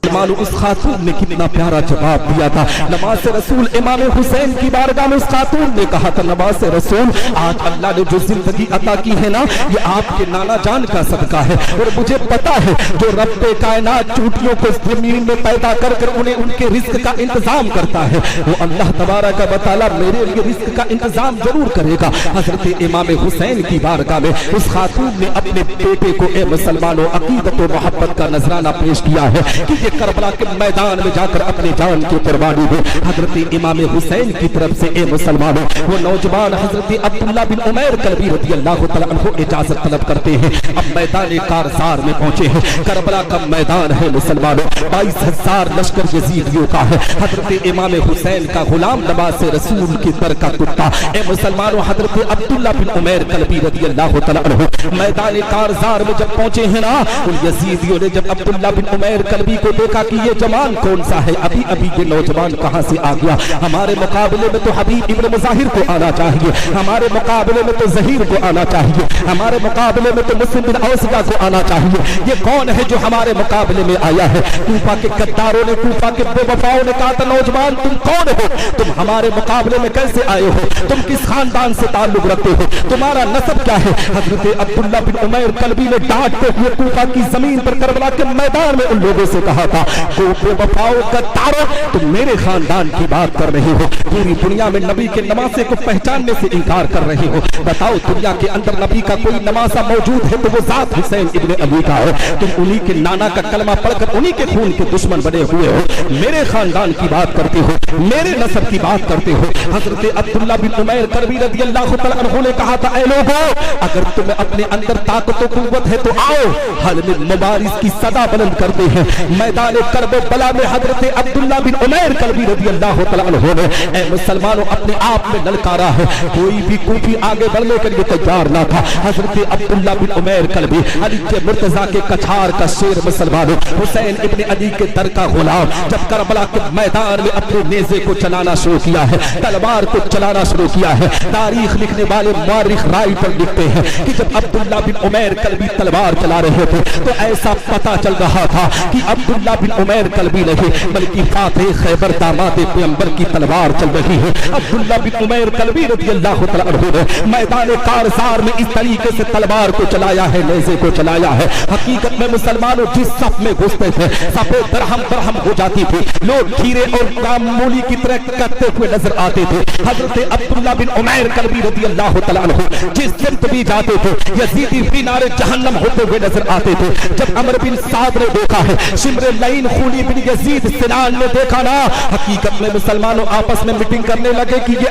तो मालूम उस खातून ने कितना प्यारा जवाब दिया था। नवाज रसूल इमाम हुसैन की बारगाह में उस खातून ने कहा था, नवाज रसूल आज अल्लाह ने जो जिंदगी अता की है ना, ये आपके नाना जान का सदका है, और मुझे पता है जो रब्बे कायनात चूटियों को जमीन में पैदा कर कर उन्हें उनके रिस्क का इंतजाम करता है, वो अल्लाह तबारक व तआला मेरे लिए रिस्क का इंतजाम जरूर करेगा। हजरत इमाम हुसैन की बारगाह में उस खातून ने अपने बेटे को ए मुसलमानों अकीदत और मोहब्बत का नजराना पेश किया है कि करबला के मैदान में जाकर अपनी जान की कुर्बानी दे। हजरत इमाम हुसैन की तरफ से ए मुसलमानों वो नौजवान हजरत अब्दुल्ला बिन उमैर कल्बी रज़ियल्लाहु तआला अन्हु इजाजत तलब करते हैं। अब मैदान कारज़ार में पहुंचे हैं, करबला का मैदान है मुसलमानों, 22,000 लश्कर यजीदियों का है। हजरत इमाम हुसैन का गुलाम नवाज रसूल की दर का कुत्ता ए मुसलमानों हजरत अब्दुल्ला बिन उमैर कल्बी रज़ियल्लाहु तआला अन्हु मैदान कारज़ार में जब पहुंचे हैं ना, उन यजीदियों ने जब अब्दुल्ला बिन उमैर कल्बी को देखा कि ये जवान कौन सा है, अभी अभी ये नौजवान कहां से आ गया, हमारे मुकाबले में तो हबीब इब्न मुज़ाहिर को आना चाहिए, हमारे मुकाबले में तो ज़हीर को आना चाहिए, हमारे मुकाबले में तो मुस्लिम बिन औसिया को आना चाहिए, ये कौन है जो हमारे मुकाबले में आया है। कूफा के गद्दारों ने, कूफा के बेवफाओं ने कहा था, नौजवान तुम कौन हो, तुम हमारे मुकाबले में कैसे आए हो, तुम किस खानदान से ताल्लुक रखते हो, तुम्हारा नसब क्या है। हजरत अब्दुल्ला बिन उमैर कल्बी ने डांटते हुए कूफा की जमीन पर करबला के मैदान में उन लोगों से कहा था, बेवफाओं गद्दारों तुम मेरे खानदान की बात कर रहे हो, पूरी दुनिया में नबी के नमाज़े को पहचानने से इनकार कर रहे हो, बताओ दुनिया के अंदर नबी का कोई नमाज़ा मौजूद है तो वो ज़ात हुसैन इब्न अली का है, तुम उन्हीं के नाना का कलमा पढ़कर उन्हीं के खून के दुश्मन बने हुए हो, मेरे खानदान की बात करते हो, मेरे नस्ब की बात करते हो। हजरत अब्दुल्ला बिन उमैर कल्बी रज़ियल्लाहु तआला अन्हु ने कहा था, ऐ लोगों अगर तुम्हें अपने अंदर ताकत और कुव्वत है तो आओ हल में मुबारिज़ की सदा बुलंद करते हैं। मैदान करबला में हजरत अब्दुल्ला बिन उमैर कल्बी रज़ियल्लाहु तआला अन्हु ने ए मुसलमानों अपने आप में ललकारा है, कोई भी कूफी आगे बढ़ने के लिए तैयार ना था। हजरत अब्दुल्ला बिन उमैर कल्बी अली के मुर्तजा के कछार का शेर मुसलमानों हुसैन इब्न अली के दर का गुलाम जब करबला के मैदान में अपने नेज़े को चलाना शुरू किया है, तलवार को चलाना शुरू किया है, तारीख लिखने वाले मुअर्रिख राय पर लिखते हैं कि जब अब्दुल्ला बिन उमैर कल्बी तलवार चला रहे थे तो ऐसा पता चल रहा था कि अब्दुल्ला बिन उमैर कल्बी नहीं बल्कि फातिह खैबर दामाद पैगंबर की तलवार चल रही है। अब्दुल्ला बिन उमैर कल्बी रज़ियल्लाहु तआला अन्हु ने मैदान कारज़ार में इस तरीके से तलवार को चलाया है, नेज़े को चलाया है। हकीकत में मुसलमानों जिस सफ में घुसते थे सफे दरहम दरहम हो जाती थी, लोग खीरे और मूली की तरह करते हुए नजर आते थे। हजरत अब्दुल्ला बिन उमैर कल्बी रज़ियल्लाहु तआला अन्हु जिस सिमत भी जाते थे यजीदी भी नारे जहन्नम होते हुए नजर आते थे। जब अमर बिन साद ने देखा है, शिम्र लईन खूनी बिन यजीद सिनान ने देखा ना, हकीकत में मुसलमानों आपस में मीटिंग करने लगे कि ये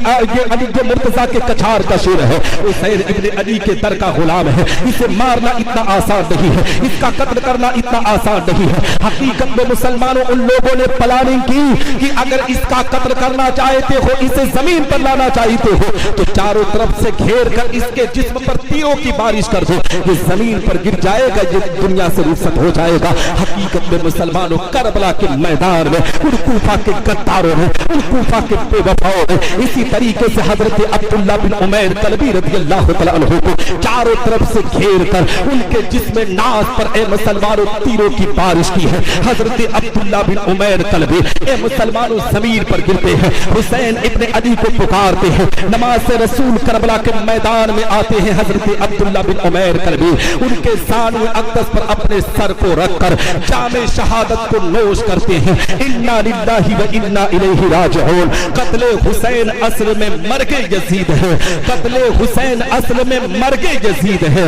अली के मुर्तजा के कछार का शेर है, हुसैन इब्न अली के दर का गुलाम है, इसे मारना इतना आसान नहीं है, इसका कत्ल करना इतना आसान नहीं है। हकीकत में मुसलमानों उन लोगों ने प्लानिंग की कि अगर इसका कत्ल करना चाहते हो, इसे जमीन पर लाना चाहते हो तो चारों तरफ से घेर कर इसके जिस्म पर तीरों की बारिश कर दो, ये जमीन पर गिर जाएगा, ये दुनिया से रुखसत हो जाएगा। हकीकत में मुसलमानों करबला के मैदान में उन कूफा के गद्दारों ने, उन कूफा के बेवफाओं ने इसी तरीके से हजरत अब्दुल्ला बिन उमैर कल्बी रज़ियल्लाहु तआला अन्हु को चारों तरफ से घेर कर उनके जिस्म नाज पर ए मुसलमानों तीरों की बारिश की है। हजरत अब्दुल्ला बिन उमैर कल्बी ए मुसलमानों जमीन पर गिरते हैं, हुसैन इब्न अली को पुकारते हैं, नमाज रसूल करबला के मैदान में आते हैं। हजरत अब्दुल्ला बिन उमैर कल्बी उनके सानू अक़दस पर अपने सर को रखकर जामे शहादत को नोश करते हैं, इन्ना लिल्लाहि व इन्ना इलैहि राजिऊन। कत्ले हुसैन असल में मर्गे यजीद है, कत्ले हुसैन असल में मर्गे यजीद है,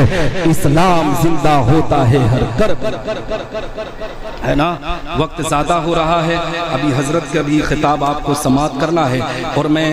इस्लाम जिंदा होता है हर कर्ब, है ना। वक्त ज्यादा हो रहा है, अभी हजरत का भी खिताब आपको समाप्त करना है और मैं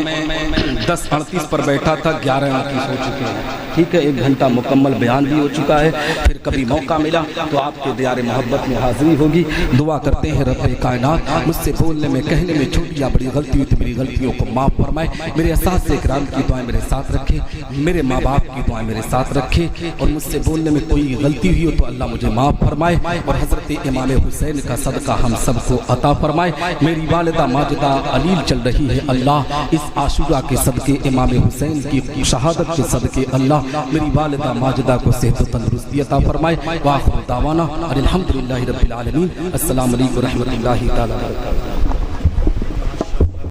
10:38 पर बैठा था, 11:38 हो चुके हैं, ठीक है। 1 घंटा मुकम्मल बयान भी हो चुका है, फिर कभी मौका मिला तो आपके दियारे मोहब्बत में हाजिरी होगी। दुआ करते हैं रब्बे कायनात मुझसे बोलने में कहने में छोटी या बड़ी गलती हुई तो मेरी गलतियों को माफ़ फरमाए, मेरे असातिज़े इकराम की दुआएं मेरे साथ रखे, मेरे माँ बाप की दुआएं मेरे साथ रखे, और मुझसे बोलने में कोई गलती हुई हो तो अल्लाह मुझे माफ़ फरमाए, और हज़रत इमाम हुसैन का सदका हम सबको अता फरमाए। मेरी वालिदा माजिदा अलील चल रही है, अल्लाह इस आशूरा के सदके, इमाम हुसैन की शहादत के सदके अल्लाह اللہ میری والدہ ماجدہ کو صحت و تندرستی عطا فرمائے. وآخر دعوانا الحمدللہ رب العالمین. السلام علیکم ورحمۃ اللہ تعالی وبرکاتہ.